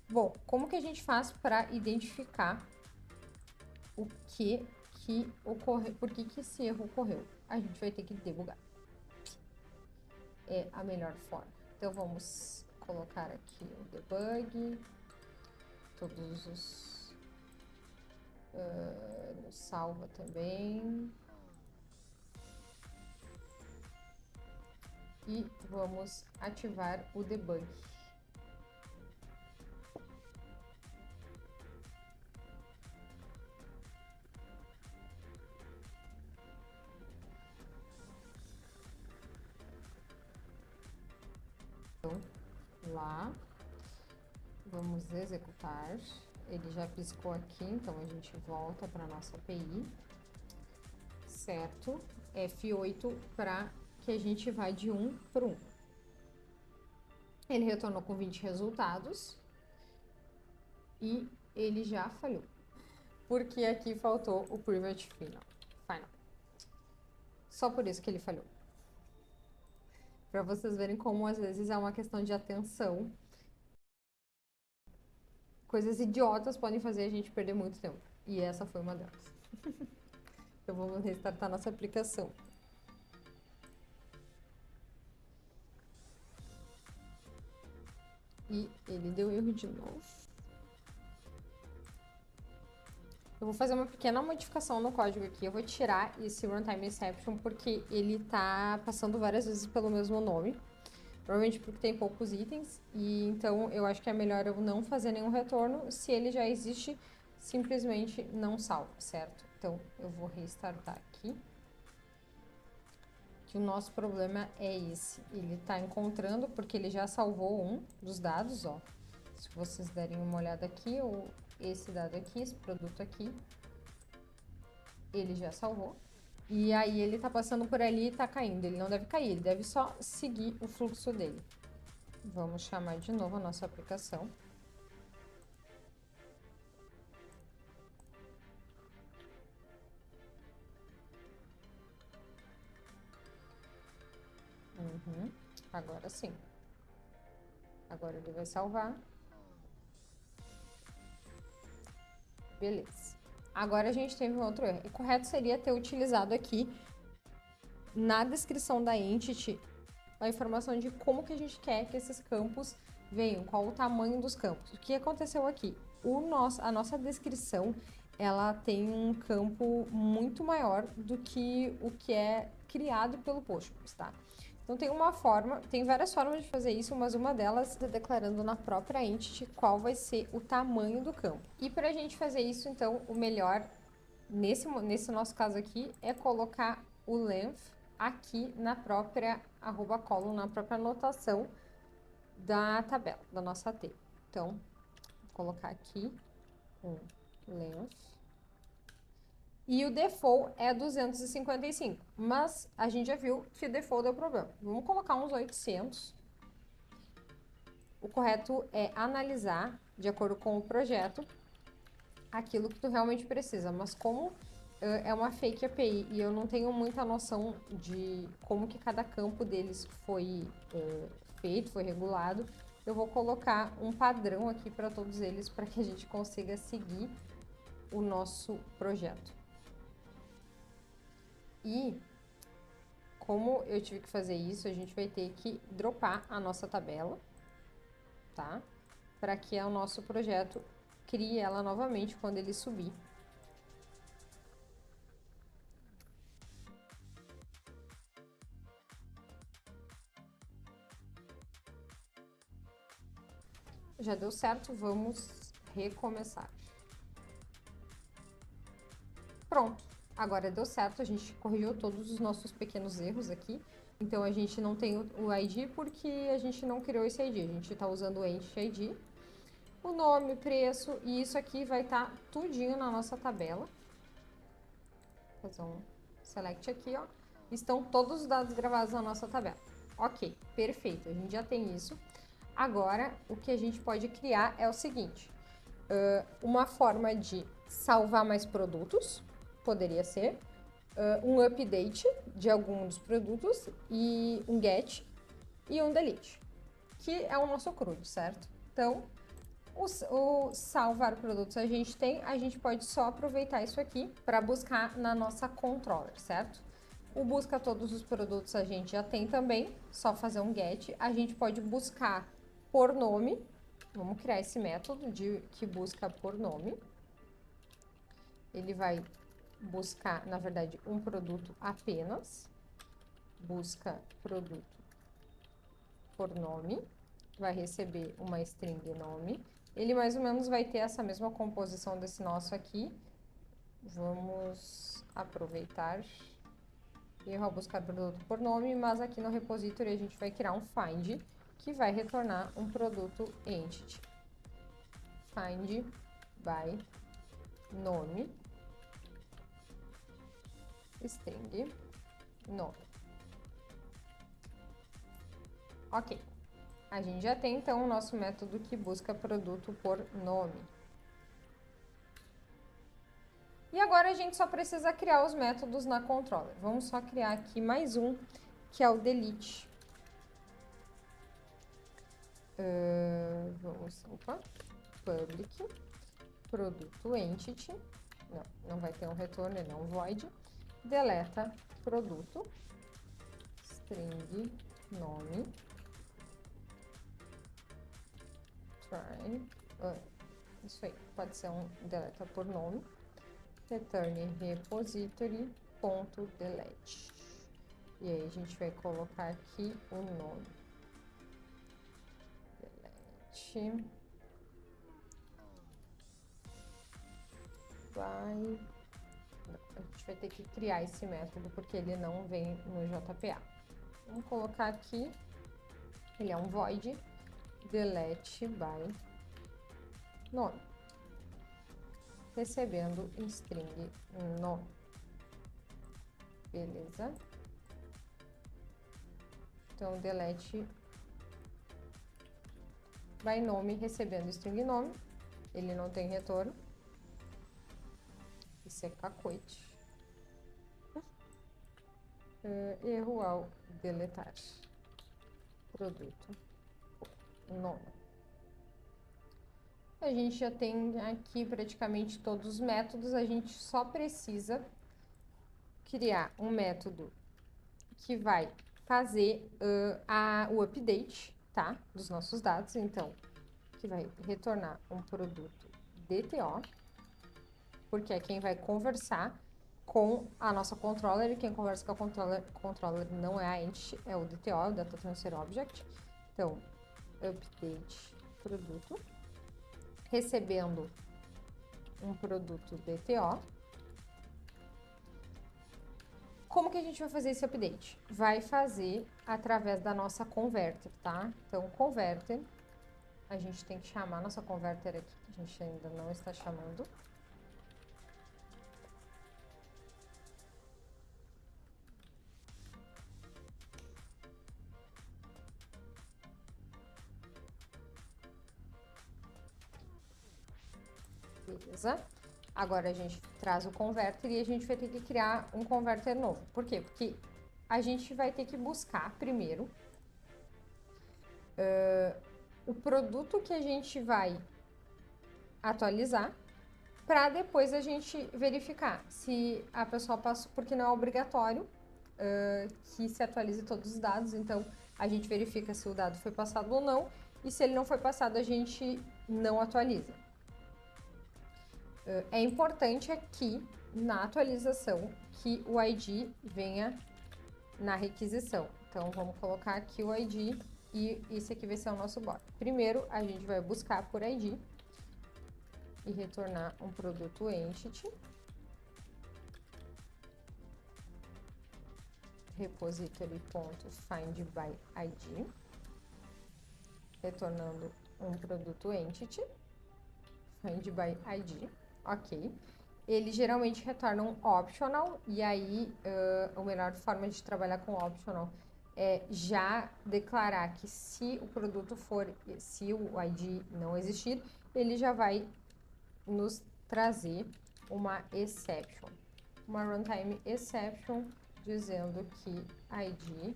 Bom, como que a gente faz para identificar o que ocorreu, por que esse erro ocorreu? A gente vai ter que debugar. É a melhor forma. Então vamos colocar aqui o debug, todos os no salva também. E vamos ativar o debug. Então, lá, vamos executar. Ele já piscou aqui, então a gente volta para nossa API, certo? F8 para que a gente vá de 1 para 1. Ele retornou com 20 resultados e ele já falhou, porque aqui faltou o private final. Só por isso que ele falhou. Para vocês verem como às vezes é uma questão de atenção. Coisas idiotas podem fazer a gente perder muito tempo. E essa foi uma delas. Então vamos restartar nossa aplicação. E ele deu erro de novo. Eu vou fazer uma pequena modificação no código aqui. Eu vou tirar esse runtime exception porque ele tá passando várias vezes pelo mesmo nome. Provavelmente porque tem poucos itens. E então eu acho que é melhor eu não fazer nenhum retorno. Se ele já existe, simplesmente não salva, certo? Então eu vou restartar aqui. Que o nosso problema é esse. Ele tá encontrando porque ele já salvou um dos dados, ó. Se vocês derem uma olhada aqui, ou esse dado aqui, esse produto aqui, ele já salvou. E aí ele tá passando por ali e tá caindo. Ele não deve cair, ele deve só seguir o fluxo dele. Vamos chamar de novo a nossa aplicação. Agora sim. Agora ele vai salvar. Beleza. Agora a gente teve um outro erro. O correto seria ter utilizado aqui na descrição da entity a informação de como que a gente quer que esses campos venham, qual o tamanho dos campos. O que aconteceu aqui? A nossa descrição, ela tem um campo muito maior do que o que é criado pelo Postgres, tá? Então tem várias formas de fazer isso, mas uma delas é declarando na própria entity qual vai ser o tamanho do campo. E para a gente fazer isso, então, o melhor, nesse nosso caso aqui, é colocar o length aqui na própria @column, na própria anotação da tabela, da nossa T. Então, vou colocar aqui um length. E o default é 255, mas a gente já viu que o default deu problema. Vamos colocar uns 800. O correto é analisar, de acordo com o projeto, aquilo que tu realmente precisa. Mas como é uma fake API e eu não tenho muita noção de como que cada campo deles foi feito, foi regulado, eu vou colocar um padrão aqui para todos eles para que a gente consiga seguir o nosso projeto. E como eu tive que fazer isso, a gente vai ter que dropar a nossa tabela, tá? Para que o nosso projeto crie ela novamente quando ele subir. Já deu certo, vamos recomeçar. Pronto, agora deu certo, a gente corrigiu todos os nossos pequenos erros aqui. Então a gente não tem o ID porque a gente não criou esse ID, a gente está usando o Entity ID, o nome, o preço, e isso aqui vai estar tudinho na nossa tabela. Vou fazer um select aqui, ó. Estão todos os dados gravados na nossa tabela. Ok, perfeito, a gente já tem isso. Agora, o que a gente pode criar é o seguinte, uma forma de salvar mais produtos, poderia ser, um update de algum dos produtos, e um get e um delete, que é o nosso CRUD, certo? Então, o salvar produtos a gente pode só aproveitar isso aqui para buscar na nossa controller, certo? O busca todos os produtos a gente já tem também, só fazer um get. A gente pode buscar por nome, vamos criar esse método que busca por nome. Ele vai buscar, na verdade, um produto apenas, busca produto por nome, vai receber uma string nome. Ele mais ou menos vai ter essa mesma composição desse nosso aqui. Vamos aproveitar e vou buscar produto por nome, mas aqui no repository a gente vai criar um find que vai retornar um produto entity. Find by nome, string nome. Ok. A gente já tem, então, o nosso método que busca produto por nome. E agora a gente só precisa criar os métodos na controller. Vamos só criar aqui mais um, que é o delete. Public, produto entity. Não vai ter um retorno, não void. Deleta produto, string nome. Try. Isso aí, pode ser um deleta por nome. return repository.delete. E aí a gente vai colocar aqui o nome. Delete. A gente vai ter que criar esse método porque ele não vem no JPA. Vamos colocar aqui, ele é um void, delete by nome, recebendo string nome. Beleza? Então, delete by nome, recebendo string nome, ele não tem retorno. Isso é cacoete. Erro ao deletar produto nome. A gente já tem aqui praticamente todos os métodos, a gente só precisa criar um método que vai fazer o update, tá, dos nossos dados. Então, que vai retornar um produto DTO, porque é quem vai conversar com a nossa controller, e quem conversa com a controller não é a entity, é o DTO, o Data Transfer Object. Então, update produto, recebendo um produto DTO. Como que a gente vai fazer esse update? Vai fazer através da nossa converter, tá? Então, converter, a gente tem que chamar a nossa converter aqui, que a gente ainda não está chamando. Beleza? Agora a gente traz o converter e a gente vai ter que criar um converter novo. Por quê? Porque a gente vai ter que buscar primeiro o produto que a gente vai atualizar, para depois a gente verificar se a pessoa passou, porque não é obrigatório que se atualize todos os dados. Então a gente verifica se o dado foi passado ou não, e se ele não foi passado a gente não atualiza. É importante aqui na atualização que o ID venha na requisição. Então vamos colocar aqui o ID e esse aqui vai ser o nosso body. Primeiro a gente vai buscar por ID e retornar um produto entity, repository.findById, retornando um produto entity, findById. Ok. Ele geralmente retorna um optional, e aí a melhor forma de trabalhar com optional é já declarar que se o produto for, se o ID não existir, ele já vai nos trazer uma exception, uma runtime exception, dizendo que ID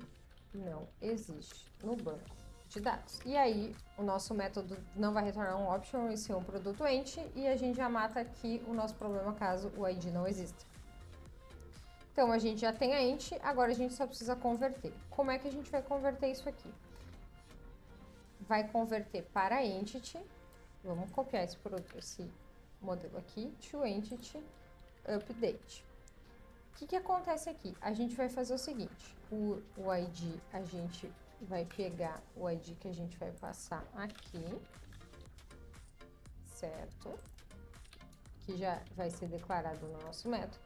não existe no banco de dados. E aí, o nosso método não vai retornar um option, e sim um produto entity, e a gente já mata aqui o nosso problema caso o ID não exista. Então, a gente já tem a entity, agora a gente só precisa converter. Como é que a gente vai converter isso aqui? Vai converter para entity, vamos copiar esse modelo aqui, to entity update. O que acontece aqui? A gente vai fazer o seguinte, o ID, a gente vai pegar o ID que a gente vai passar aqui, certo? Que já vai ser declarado no nosso método.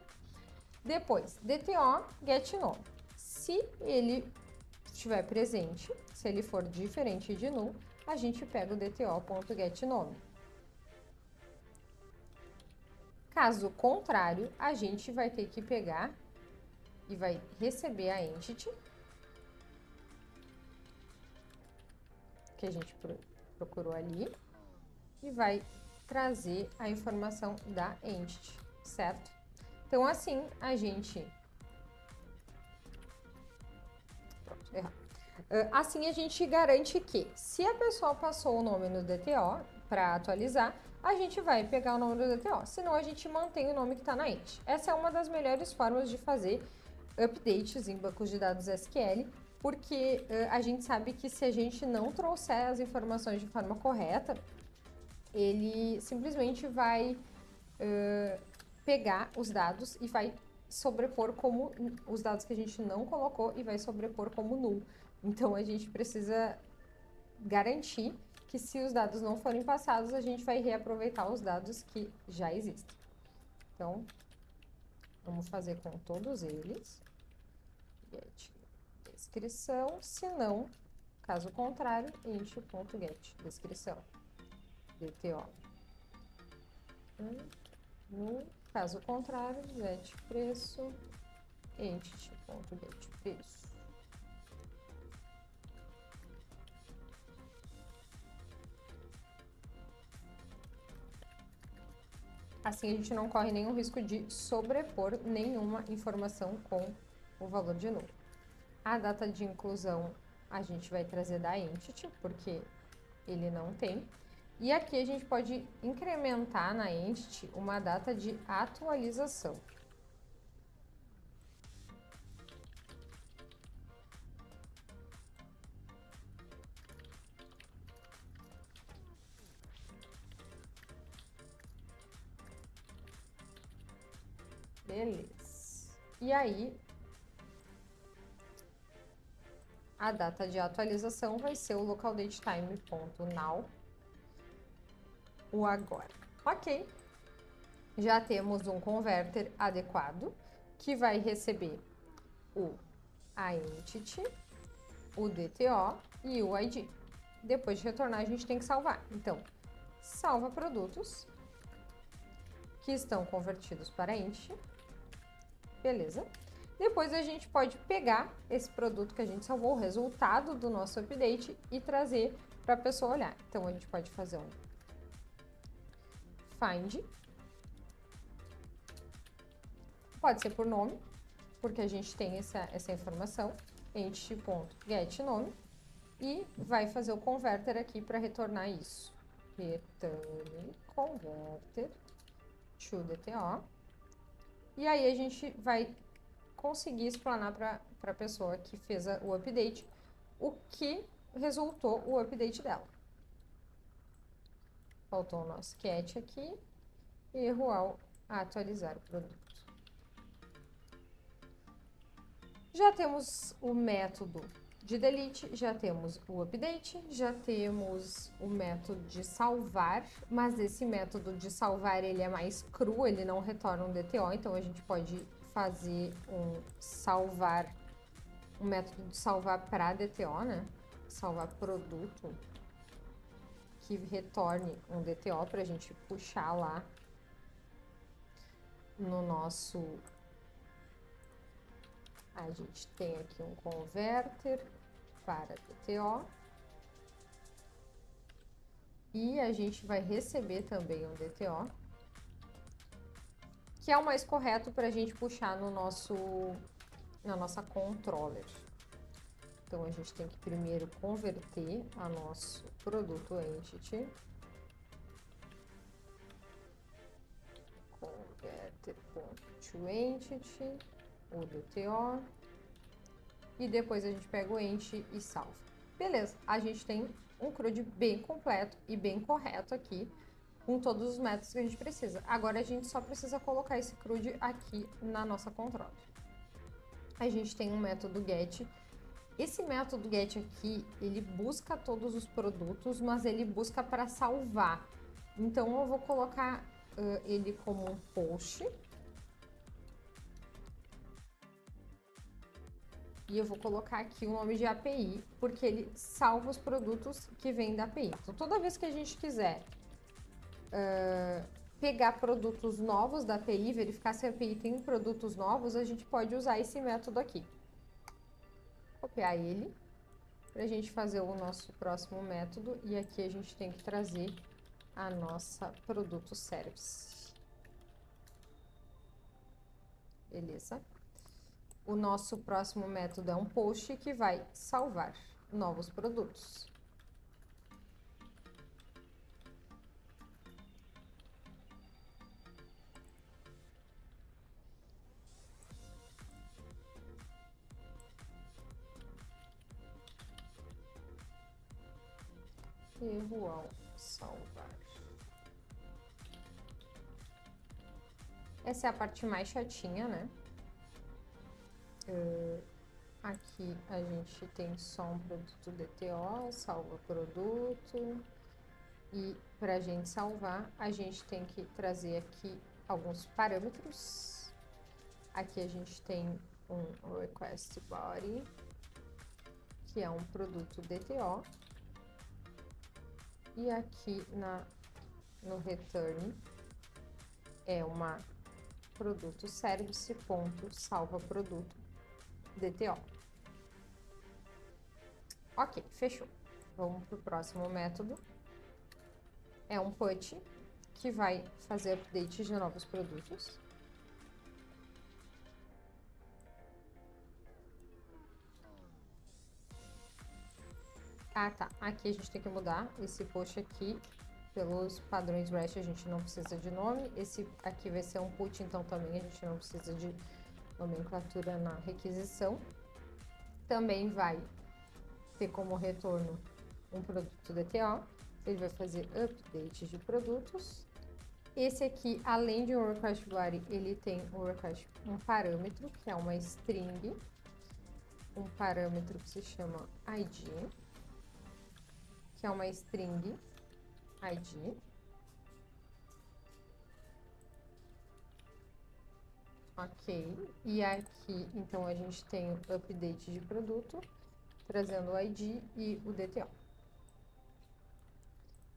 Depois, DTO getNome. Se ele estiver presente, se ele for diferente de null, a gente pega o DTO.getNome. Caso contrário, a gente vai ter que pegar e vai receber a entity que a gente procurou ali e vai trazer a informação da entity, certo? Então, assim, a gente... Pronto, errado. Assim, a gente garante que, se a pessoa passou o nome no DTO para atualizar, a gente vai pegar o nome do DTO, senão a gente mantém o nome que está na entity. Essa é uma das melhores formas de fazer updates em bancos de dados SQL, porque a gente sabe que se a gente não trouxer as informações de forma correta, ele simplesmente vai pegar os dados e vai sobrepor como os dados que a gente não colocou e vai sobrepor como null. Então, a gente precisa garantir que se os dados não forem passados, a gente vai reaproveitar os dados que já existem. Então, vamos fazer com todos eles. Get descrição, se não, caso contrário, int.get descrição. DTO. No caso contrário, get preço, entity.get preço. Assim, a gente não corre nenhum risco de sobrepor nenhuma informação com o valor de null. A data de inclusão a gente vai trazer da entity, porque ele não tem. E aqui a gente pode incrementar na entity uma data de atualização. Beleza. E aí, a data de atualização vai ser o localDateTime.now, o agora. Ok. Já temos um converter adequado, que vai receber a entity, o DTO e o ID. Depois de retornar, a gente tem que salvar. Então, salva produtos que estão convertidos para entity. Beleza. Depois a gente pode pegar esse produto que a gente salvou, o resultado do nosso update, e trazer para a pessoa olhar. Então, a gente pode fazer um find. Pode ser por nome, porque a gente tem essa informação, entity.getNome, e vai fazer o converter aqui para retornar isso. Return converter to DTO. E aí a gente vai conseguir explanar para a pessoa que fez o update o que resultou o update dela. Faltou o nosso cat aqui, erro ao atualizar o produto. Já temos o método de delete, já temos o update, já temos o método de salvar, mas esse método de salvar ele é mais cru, ele não retorna um DTO, então a gente pode fazer um método de salvar para DTO, né? Salvar produto que retorne um DTO para a gente puxar lá no nosso. A gente tem aqui um converter para DTO. E a gente vai receber também um DTO, que é o mais correto para a gente puxar na nossa controller. Então, a gente tem que primeiro converter a nosso produto entity. Converter.toEntity, o DTO. E depois a gente pega o entity e salva. Beleza, a gente tem um CRUD bem completo e bem correto aqui, com todos os métodos que a gente precisa. Agora a gente só precisa colocar esse CRUD aqui na nossa controller. A gente tem um método get. Esse método get aqui, ele busca todos os produtos, mas ele busca para salvar. Então, eu vou colocar ele como um post. E eu vou colocar aqui o nome de API, porque ele salva os produtos que vêm da API. Então, toda vez que a gente quiser pegar produtos novos da API, verificar se a API tem produtos novos, a gente pode usar esse método aqui. Copiar ele, para a gente fazer o nosso próximo método. E aqui a gente tem que trazer a nossa produto service. Beleza? O nosso próximo método é um post que vai salvar novos produtos. Erro ao salvar. Essa é a parte mais chatinha, né? Aqui a gente tem só um produto DTO, salva produto. E para a gente salvar, a gente tem que trazer aqui alguns parâmetros. Aqui a gente tem um request body, que é um produto DTO. E aqui no return é uma produto service ponto salva produto DTO. Ok, fechou. Vamos para o próximo método. É um put que vai fazer update de novos produtos. Ah, tá. Aqui a gente tem que mudar esse post aqui. Pelos padrões REST a gente não precisa de nome. Esse aqui vai ser um put, então também a gente não precisa de nomenclatura na requisição. Também vai ter como retorno um produto DTO. Ele vai fazer update de produtos. Esse aqui, além de um request body, ele tem um parâmetro, que é uma string. Um parâmetro que se chama ID, que é uma string ID. Ok. E aqui, então, a gente tem o update de produto, trazendo o ID e o DTO.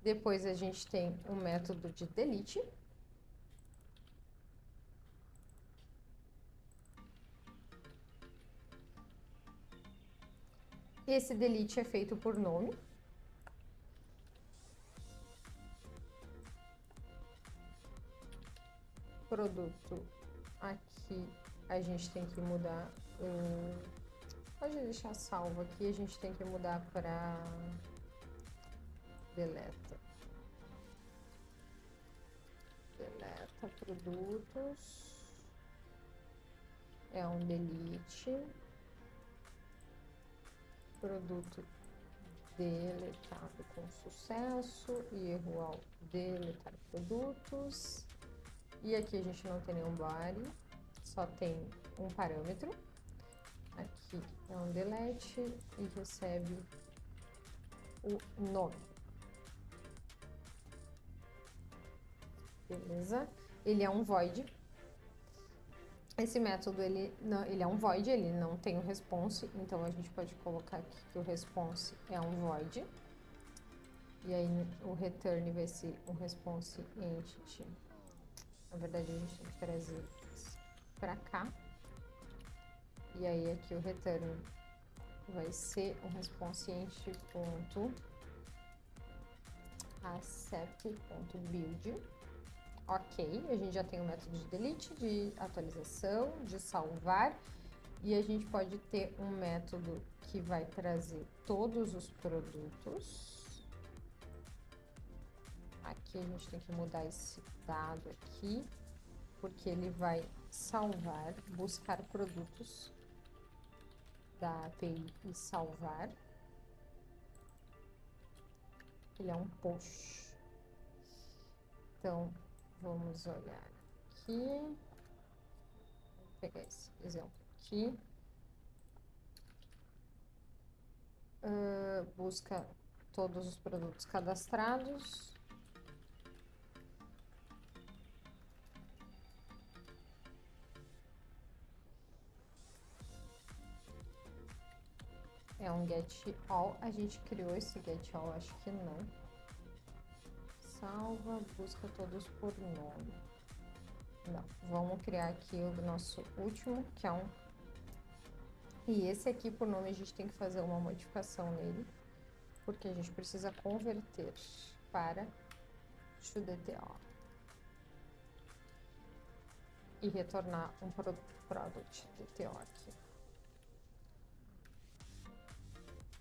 Depois a gente tem o método de delete. Esse delete é feito por nome. Produto, aqui a gente tem que mudar. Pode deixar salvo aqui, a gente tem que mudar para deleta. Deleta produtos. É um delete. Produto deletado com sucesso. E erro ao deletar produtos. E aqui a gente não tem nenhum body, só tem um parâmetro. Aqui é um delete e recebe o nome. Beleza? Ele é um void. Esse método, ele é um void, ele não tem um response, então a gente pode colocar aqui que o response é um void. E aí o return vai ser um response entity. Na verdade, a gente tem que trazer para cá. E aí aqui o return vai ser um response entity ponto accept.build. Ok, a gente já tem o método de delete, de atualização, de salvar. E a gente pode ter um método que vai trazer todos os produtos. Aqui a gente tem que mudar esse dado aqui, porque ele vai salvar, buscar produtos da API e salvar. Ele é um push. Então, vamos olhar aqui. Vou pegar esse exemplo aqui. Busca todos os produtos cadastrados. É um get all. A gente criou esse get all, acho que não. Salva, busca todos por nome. Não, vamos criar aqui o nosso último, que é um... E esse aqui, por nome, a gente tem que fazer uma modificação nele, porque a gente precisa converter para toDTO. E retornar um product DTO aqui.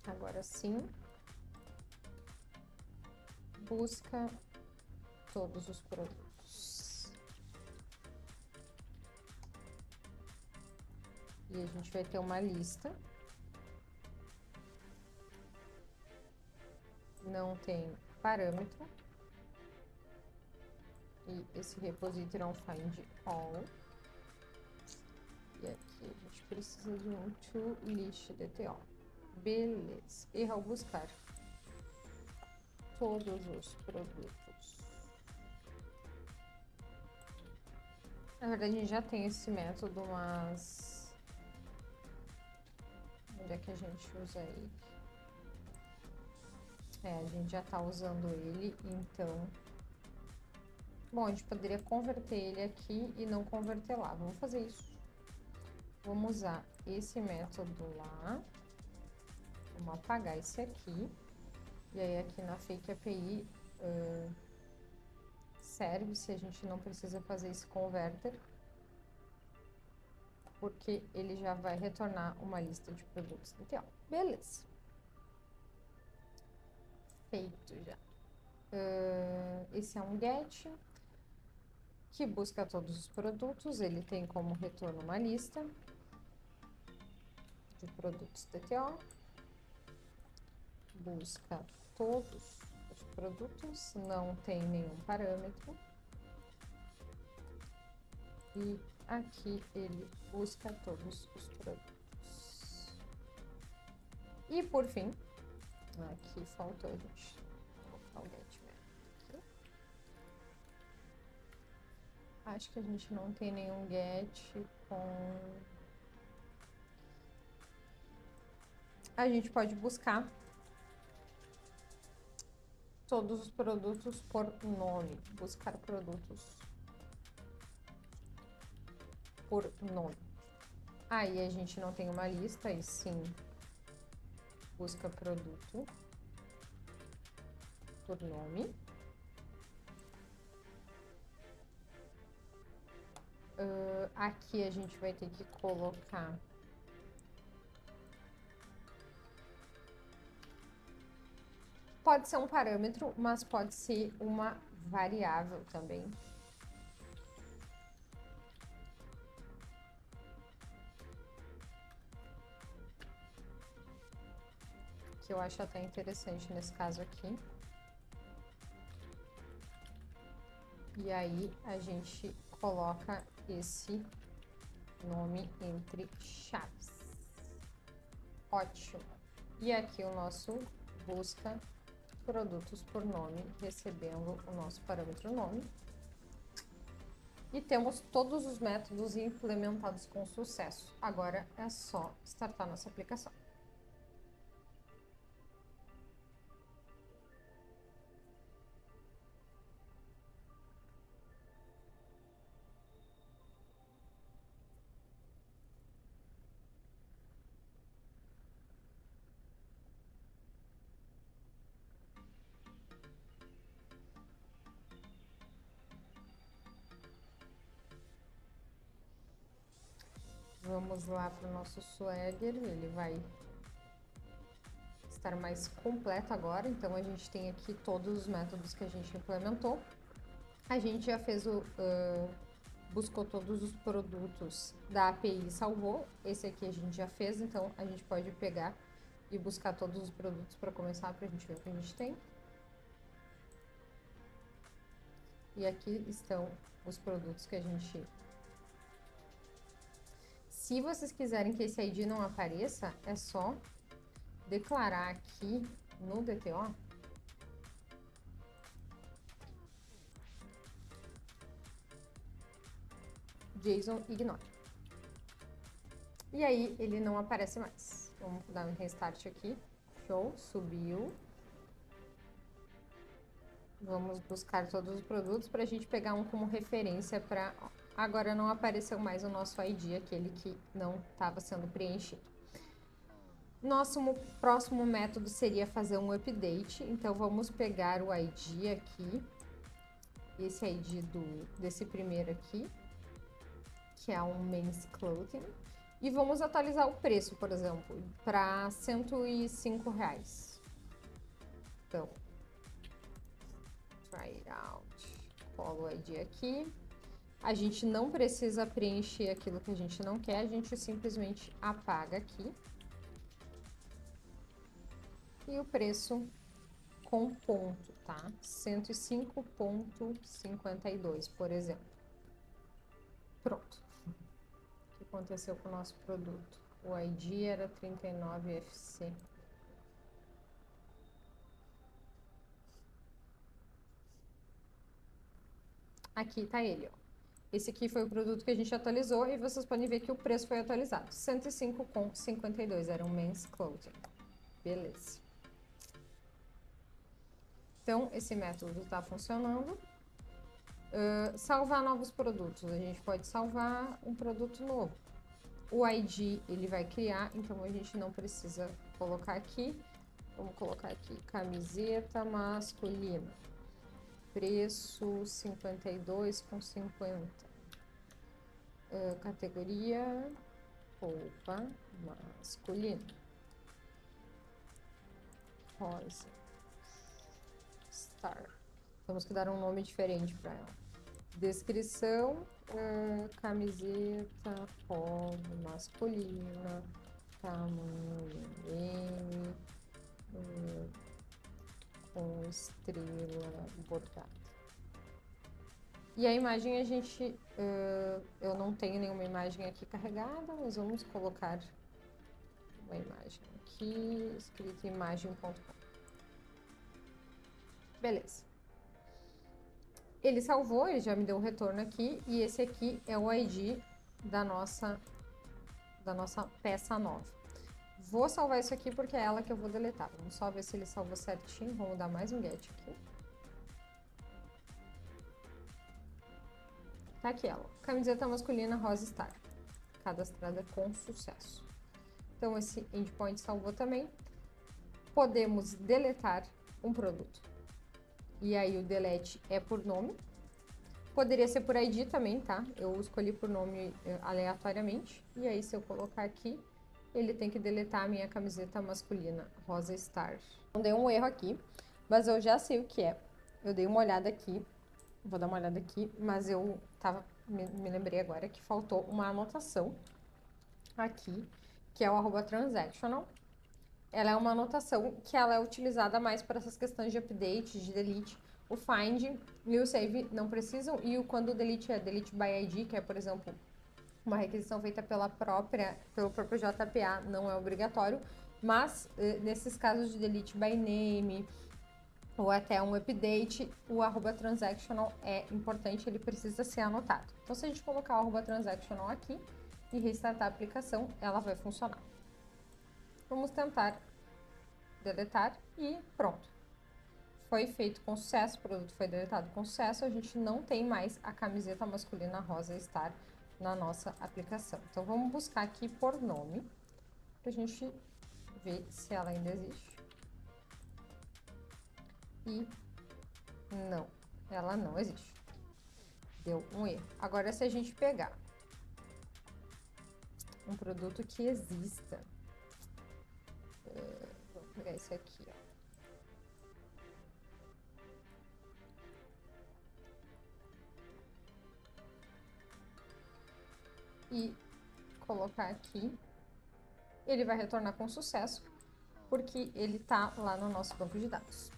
Agora sim, busca todos os produtos. E a gente vai ter uma lista. Não tem parâmetro. E esse repository é um find all. E aqui a gente precisa de um to list DTO. Beleza. Erro ao buscar todos os produtos. Na verdade, a gente já tem esse método, mas... onde é que a gente usa ele? A gente já tá usando ele, então... bom, a gente poderia converter ele aqui e não converter lá. Vamos fazer isso. Vamos usar esse método lá. Vamos apagar esse aqui. E aí, aqui na Fake API, serve se a gente não precisa fazer esse converter, porque ele já vai retornar uma lista de produtos DTO. Beleza. Feito já. Esse é um get que busca todos os produtos. Ele tem como retorno uma lista de produtos DTO. Busca todos os produtos, não tem nenhum parâmetro. E aqui ele busca todos os produtos. E por fim, aqui faltou, gente. Vou colocar o get aqui. Acho que a gente não tem nenhum get com... a gente pode buscar todos os produtos por nome. Buscar produtos por nome. Aí a gente não tem uma lista, e sim busca produto por nome. Aqui a gente vai ter que colocar pode ser um parâmetro, mas pode ser uma variável também. Que eu acho até interessante nesse caso aqui. E aí a gente coloca esse nome entre chaves. Ótimo. E aqui o nosso busca produtos por nome, recebendo o nosso parâmetro nome. E temos todos os métodos implementados com sucesso. Agora é só startar nossa aplicação. Vamos lá para o nosso Swagger, ele vai estar mais completo agora. Então, a gente tem aqui todos os métodos que a gente implementou. A gente já fez buscou todos os produtos da API e salvou. Esse aqui a gente já fez, então a gente pode pegar e buscar todos os produtos para começar, para a gente ver o que a gente tem. E aqui estão os produtos que a gente... Se vocês quiserem que esse ID não apareça, é só declarar aqui no DTO JSON ignore. E aí ele não aparece mais. Vamos dar um restart aqui. Show, subiu. Vamos buscar todos os produtos para a gente pegar um como referência para... Agora não apareceu mais o nosso ID, aquele que não estava sendo preenchido. Nosso próximo método seria fazer um update. Então, vamos pegar o ID aqui. Esse ID desse primeiro aqui, que é um men's clothing. E vamos atualizar o preço, por exemplo, para R$105. Então, try it out. Colo o ID aqui. A gente não precisa preencher aquilo que a gente não quer, a gente simplesmente apaga aqui. E o preço com ponto, tá? 105,52, por exemplo. Pronto. O que aconteceu com o nosso produto? O ID era 39FC. Aqui tá ele, ó. Esse aqui foi o produto que a gente atualizou e vocês podem ver que o preço foi atualizado. 105,52, era um men's clothing. Beleza. Então, esse método está funcionando. Salvar novos produtos. A gente pode salvar um produto novo. O ID, ele vai criar, então a gente não precisa colocar aqui. Vamos colocar aqui, camiseta masculina. Preço 52,50. Categoria roupa masculina. Rosa. Star. Temos que dar um nome diferente para ela. Descrição, camiseta polo masculina, tamanho M, com estrela bordada. E a imagem a gente, eu não tenho nenhuma imagem aqui carregada, mas vamos colocar uma imagem aqui, escrito imagem.com. Beleza. Ele salvou, ele já me deu um retorno aqui, e esse aqui é o ID da nossa peça nova. Vou salvar isso aqui porque é ela que eu vou deletar. Vamos só ver se ele salvou certinho. Vamos dar mais um get aqui. Tá aqui ela. Camiseta masculina Rosa Star. Cadastrada com sucesso. Então esse endpoint salvou também. Podemos deletar um produto. E aí o delete é por nome. Poderia ser por ID também, tá? Eu escolhi por nome aleatoriamente. E aí se eu colocar aqui, ele tem que deletar a minha camiseta masculina Rosa Star. Então deu um erro aqui, mas eu já sei o que é. Eu dei uma olhada aqui, vou dar uma olhada aqui, mas eu me lembrei agora que faltou uma anotação aqui, que é o @transactional. Ela é uma anotação que ela é utilizada mais para essas questões de update, de delete. O find e o save não precisam, e quando o delete é delete by ID, que é, por exemplo, uma requisição feita pelo próprio JPA, não é obrigatório, mas nesses casos de delete by name ou até um update, o @transactional é importante, ele precisa ser anotado. Então, se a gente colocar o @transactional aqui e restartar a aplicação, ela vai funcionar. Vamos tentar deletar e pronto. Foi feito com sucesso, o produto foi deletado com sucesso, a gente não tem mais a camiseta masculina Rosa Star na nossa aplicação. Então, vamos buscar aqui por nome, pra gente ver se ela ainda existe. E não, ela não existe. Deu um erro. Agora, se a gente pegar um produto que exista, vou pegar esse aqui, ó. E colocar aqui, ele vai retornar com sucesso, porque ele tá lá no nosso banco de dados.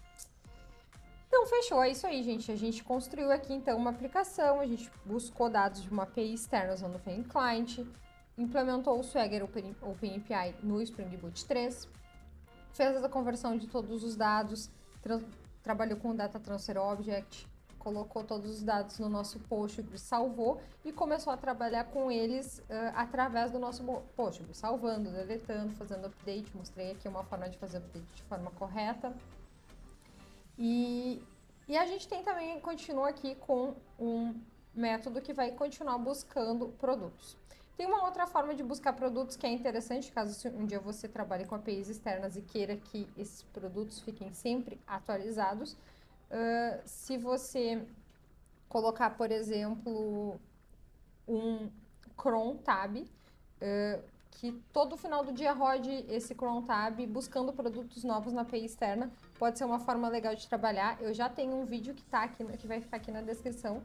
Então, fechou, é isso aí, gente. A gente construiu aqui, então, uma aplicação, a gente buscou dados de uma API externa usando o Fame Client, implementou o Swagger OpenAPI no Spring Boot 3, fez a conversão de todos os dados, trabalhou com o Data Transfer Object, colocou todos os dados no nosso Postgres, salvou e começou a trabalhar com eles através do nosso Postgres, salvando, deletando, fazendo update. Mostrei aqui uma forma de fazer update de forma correta. E a gente também continua aqui com um método que vai continuar buscando produtos. Tem uma outra forma de buscar produtos que é interessante, caso um dia você trabalhe com APIs externas e queira que esses produtos fiquem sempre atualizados. Se você colocar, por exemplo, um cron tab, que todo final do dia rode esse cron tab buscando produtos novos na API externa, pode ser uma forma legal de trabalhar. Eu já tenho um vídeo que vai ficar aqui na descrição,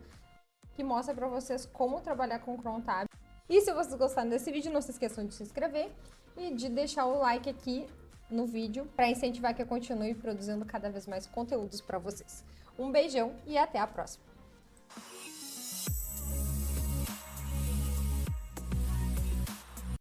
que mostra para vocês como trabalhar com cron tab. E se vocês gostaram desse vídeo, não se esqueçam de se inscrever e de deixar o like aqui no vídeo para incentivar que eu continue produzindo cada vez mais conteúdos para vocês. Um beijão e até a próxima!